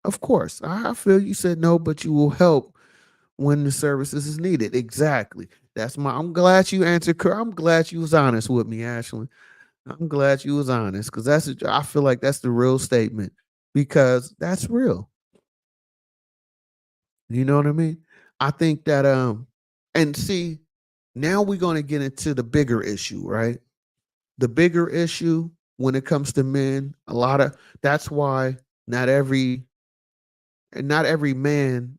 Of course, I feel you said no, but you will help when the services is needed. Exactly. I'm glad you answered. I'm glad you was honest with me, Ashley. I'm glad you was honest because I feel like that's the real statement because that's real. You know what I mean? I think that and see, now we're going to get into the bigger issue, right? The bigger issue when it comes to men, that's why not every not every man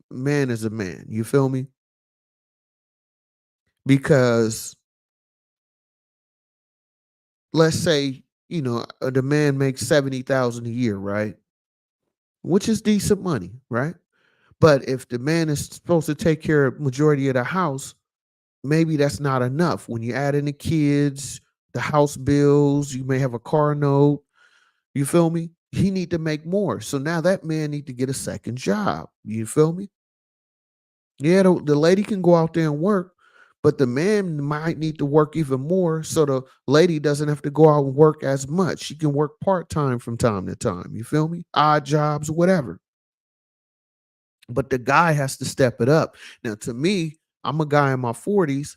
is a man. You feel me? Because let's say, the man makes 70,000 a year, right? Which is decent money, right? But if the man is supposed to take care of majority of the house, maybe that's not enough. When you add in the kids, the house bills, you may have a car note. You feel me? He need to make more. So now that man need to get a second job. You feel me? Yeah, the lady can go out there and work, but the man might need to work even more so the lady doesn't have to go out and work as much. She can work part-time from time to time. You feel me? Odd jobs, whatever. But the guy has to step it up. Now, to me, I'm a guy in my 40s.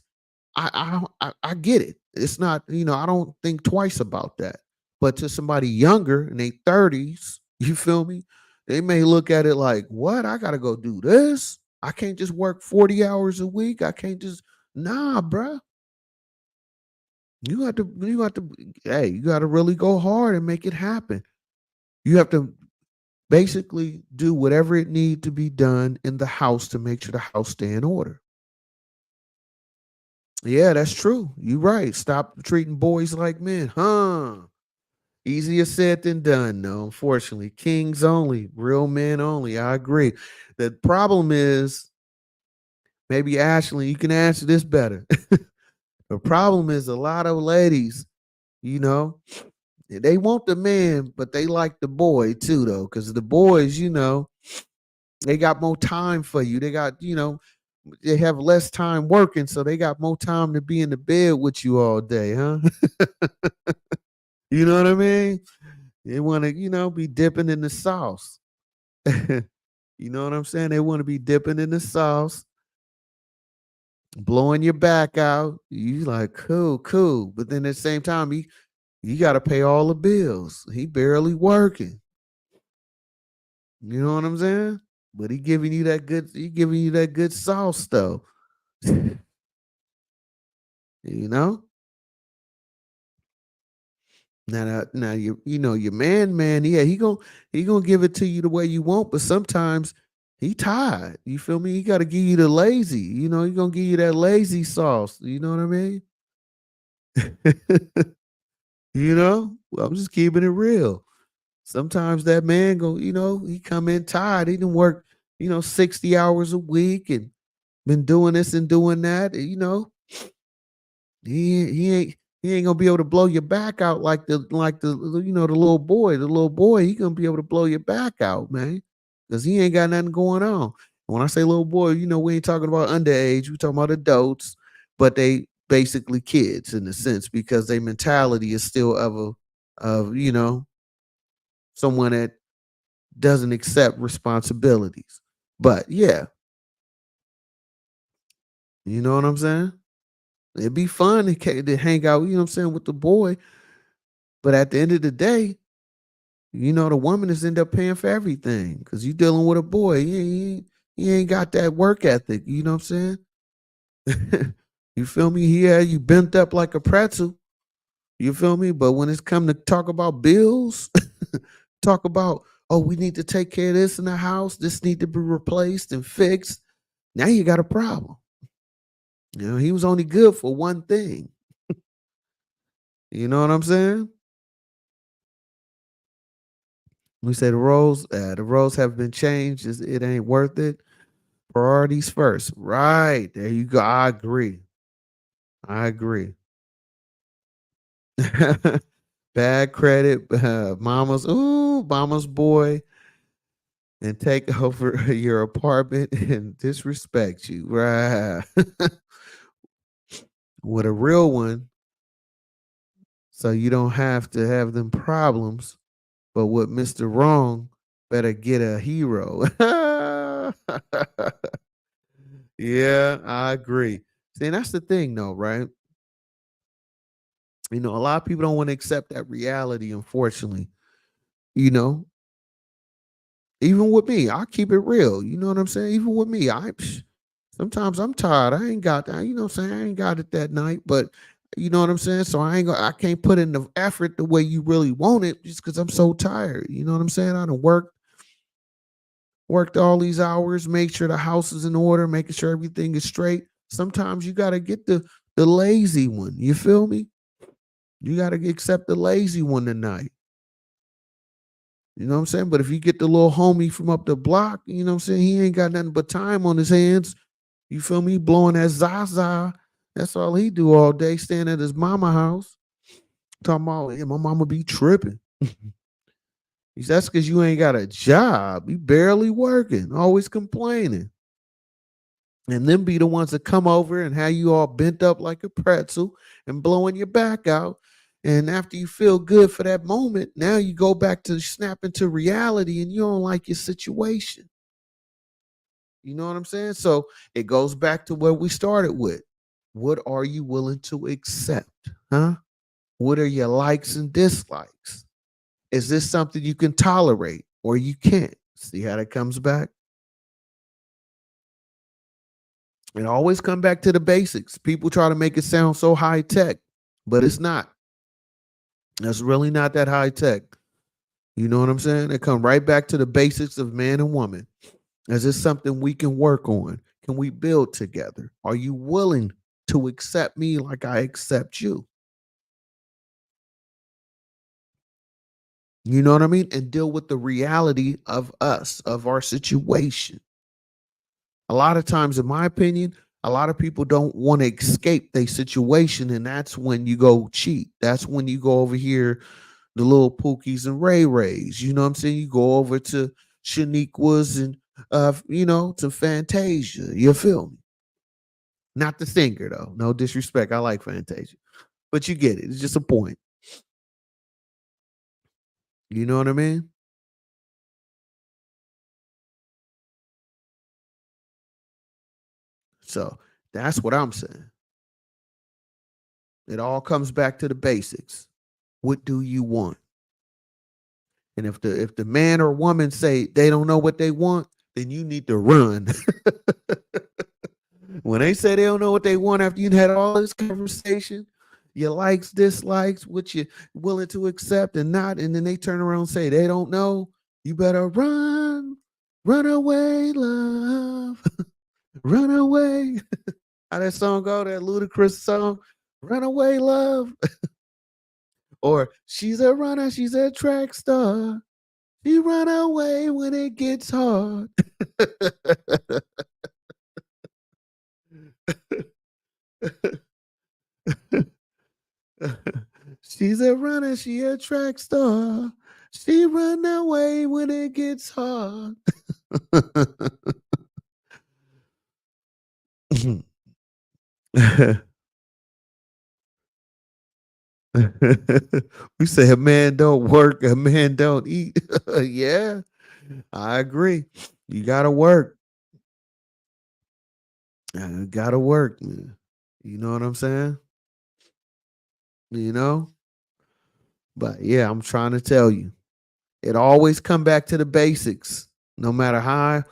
I get it. It's not, I don't think twice about that. But to somebody younger in their 30s, you feel me? They may look at it like, what? I gotta go do this. I can't just work 40 hours a week. I can't just bruh. You got to really go hard and make it happen. You have to basically do whatever it need to be done in the house to make sure the house stay in order. Yeah, that's true. You're right. Stop treating boys like men, huh? Easier said than done, no, unfortunately. Kings only, real men only. I agree. The problem is, maybe Ashley, you can answer this better. The problem is a lot of ladies, you know, they want the man, but they like the boy too, though, because the boys, They got more time for you. They got, they have less time working, so they got more time to be in the bed with you all day, huh? You know what I mean? They want to, be dipping in the sauce. You know what I'm saying? They want to be dipping in the sauce, blowing your back out. You like, cool, cool. But then at the same time, you got to pay all the bills. He barely working. You know what I'm saying? But he giving you that good sauce though. You know? Now your man, yeah, he gonna give it to you the way you want, but sometimes he tired. You feel me? He gotta give you the lazy, he gonna give you that lazy sauce. You know what I mean? Well, I'm just keeping it real. Sometimes that man he come in tired. He done work, 60 hours a week and been doing this and doing that. He ain't gonna be able to blow your back out like the little boy. The little boy, he gonna be able to blow your back out, man, because he ain't got nothing going on. When I say little boy, we ain't talking about underage. We talking about adults, but they basically kids in a sense because their mentality is still of someone that doesn't accept responsibilities. But yeah, you know what I'm saying? It'd be fun to hang out, with the boy. But at the end of the day, the woman is end up paying for everything because you dealing with a boy. He ain't got that work ethic. You know what I'm saying? You feel me? He had you bent up like a pretzel. You feel me? But when it's come to talk about bills, talk about, oh, we need to take care of this in the house. This need to be replaced and fixed. Now you got a problem. He was only good for one thing. You know what I'm saying? We say the roles have been changed. It ain't worth it. Priorities first. Right. There you go. I agree. I agree. Bad credit, mama's boy, and take over your apartment and disrespect you. Right. With a real one, so you don't have to have them problems. But with Mr. Wrong, better get a hero. Yeah, I agree. See, and that's the thing though, right? A lot of people don't want to accept that reality, unfortunately. You know, even with me, I keep it real. You know what I'm saying? Even with me, sometimes I'm tired. I ain't got that, what I'm saying? I ain't got it that night, but you know what I'm saying? So I can't put in the effort the way you really want it just because I'm so tired. You know what I'm saying? I done worked all these hours, make sure the house is in order, making sure everything is straight. Sometimes you gotta get the lazy one. You feel me? You gotta accept the lazy one tonight. You know what I'm saying? But if you get the little homie from up the block, you know what I'm saying? He ain't got nothing but time on his hands. You feel me? Blowing that Zaza. That's all he do all day, staying at his mama house. Talking about, yeah, my mama be tripping. That's because you ain't got a job. You barely working, always complaining. And them be the ones that come over and have you all bent up like a pretzel and blowing your back out. And after you feel good for that moment, now you go back to snap into reality and you don't like your situation. You know what I'm saying? So it goes back to where we started with. What are you willing to accept? Huh? What are your likes and dislikes? Is this something you can tolerate or you can't? See how that comes back? And always come back to the basics. People try to make it sound so high tech, but it's not. That's really not that high tech. You know what I'm saying? It come right back to the basics of man and woman. Is this something we can work on? Can we build together? Are you willing to accept me like I accept you? You know what I mean? And deal with the reality of us, of our situation. A lot of times, in my opinion, a lot of people don't want to escape their situation, and that's when you go cheat. That's when you go over here, the little Pookies and Ray Rays. You know what I'm saying? You go over to Shaniqua's and to Fantasia. You feel me? Not the singer though. No disrespect. I like Fantasia. But you get it. It's just a point. You know what I mean? So that's what I'm saying. It all comes back to the basics. What do you want? And if the man or woman say they don't know what they want, then you need to run. When they say they don't know what they want after you had all this conversation, your likes, dislikes, what you willing to accept and not, and then they turn around and say they don't know, you better run, run away, love, run away. How that song go? That ludicrous song, "Run Away, Love," or "She's a runner, she's a track star. She run away when it gets hard." She's a runner, she a track star. She run away when it gets hard. We say a man don't work, a man don't eat. Yeah, I agree. You gotta work. Gotta work, man. You know what I'm saying? You know? But yeah, I'm trying to tell you. It always come back to the basics. No matter how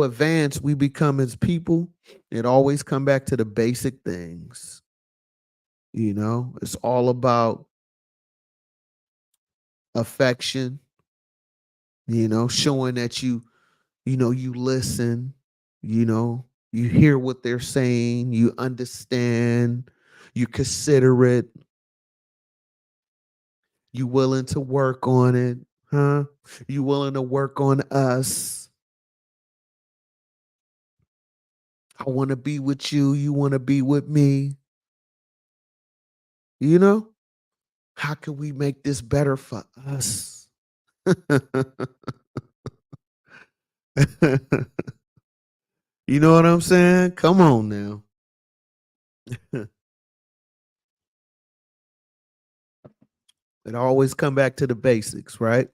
advanced we become as people, it always come back to the basic things. It's all about affection, showing that you listen, you hear what they're saying, you understand, you consider it, you willing to work on it, huh? You willing to work on us. I want to be with you, you want to be with me. You know? How can we make this better for us? You know what I'm saying? Come on now. It always come back to the basics, right?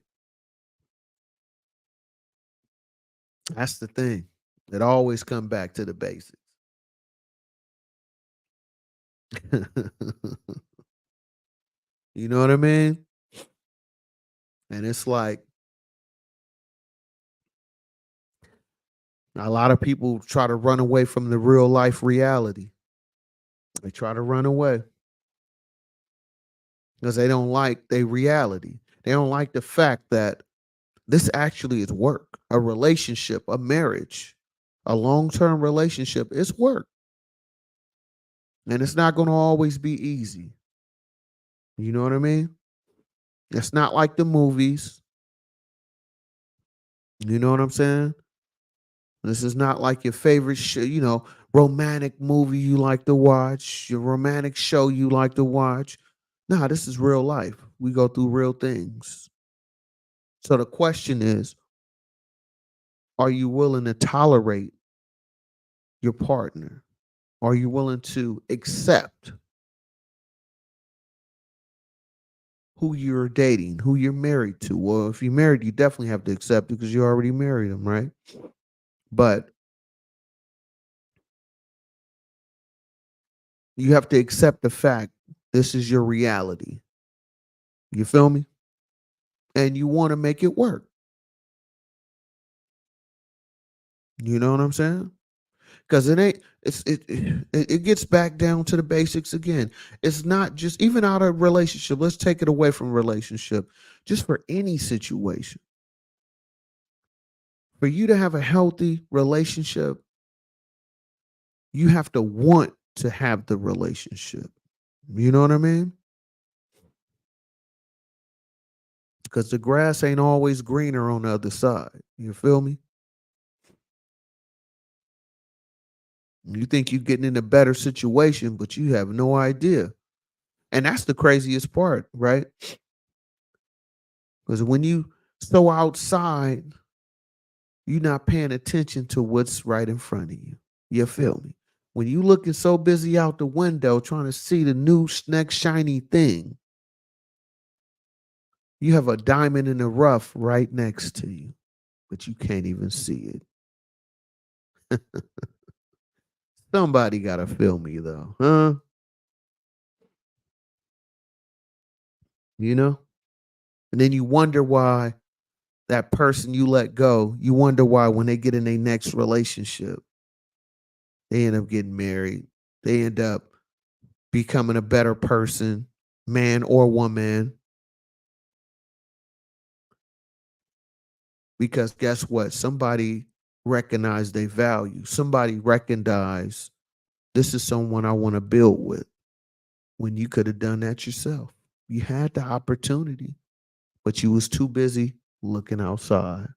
That's the thing. It always come back to the basics. You know what I mean? And it's like a lot of people try to run away from the real life reality. They try to run away because they don't like their reality. They don't like the fact that this actually is work, a relationship, a marriage, a long term relationship is work. And it's not going to always be easy. You know what I mean? It's not like the movies. You know what I'm saying? This is not like your favorite romantic movie you like to watch, your romantic show you like to watch. Nah, this is real life. We go through real things. So the question is, are you willing to tolerate your partner? Are you willing to accept who you're dating, who you're married to? Well, if you're married, you definitely have to accept it because you already married them, right? But you have to accept the fact this is your reality. You feel me? And you want to make it work. You know what I'm saying? Because it ain't it gets back down to the basics again. It's not just even out of relationship. Let's take it away from relationship. Just for any situation. For you to have a healthy relationship, you have to want to have the relationship. You know what I mean? Because the grass ain't always greener on the other side. You feel me? You think you're getting in a better situation, but you have no idea. And that's the craziest part, right? Because when you so outside You're not paying attention to what's right in front of you. You feel me? When you looking so busy out the window trying to see the new next shiny thing, you have a diamond in the rough right next to you, but you can't even see it. Somebody gotta feel me though, huh? You know? And then you wonder why that person you let go, you wonder why when they get in their next relationship, they end up getting married. They end up becoming a better person, man or woman. Because guess what? Somebody recognized their value. Somebody recognized this is someone I want to build with when you could have done that yourself. You had the opportunity, but you was too busy looking outside.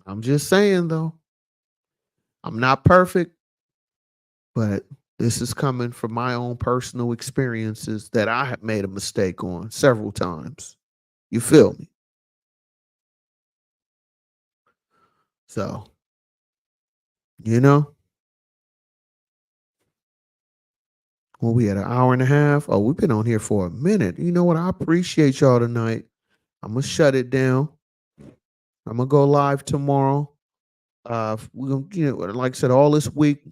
I'm just saying though, I'm not perfect, but this is coming from my own personal experiences that I have made a mistake on several times. You feel me? So, you know, when we had an hour and a half, oh, we've been on here for a minute. You know what? I appreciate y'all tonight. I'm gonna shut it down. I'm gonna go live tomorrow. We're gonna, like I said, all this week,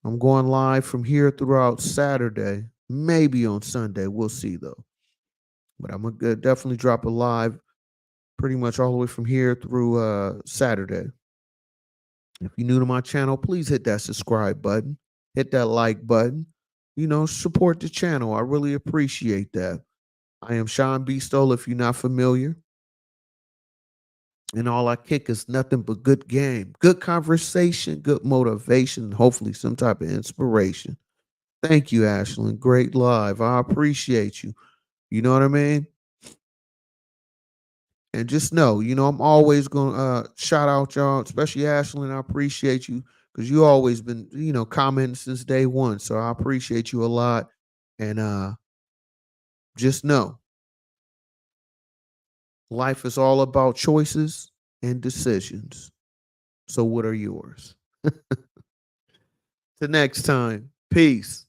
I'm going live from here throughout Saturday, maybe on Sunday. We'll see though. But I'm gonna definitely drop a live pretty much all the way from here through Saturday. If you're new to my channel, please hit that subscribe button, hit that like button. Support the channel. I really appreciate that. I am Sean B. Stoll, if you're not familiar. And all I kick is nothing but good game, good conversation, good motivation, hopefully some type of inspiration. Thank you, Ashlyn. Great live. I appreciate you. You know what I mean? And just know, I'm always gonna shout out y'all, especially Ashlyn. I appreciate you because you always been, commenting since day one. So I appreciate you a lot. And just know life is all about choices and decisions. So what are yours? Till next time. Peace.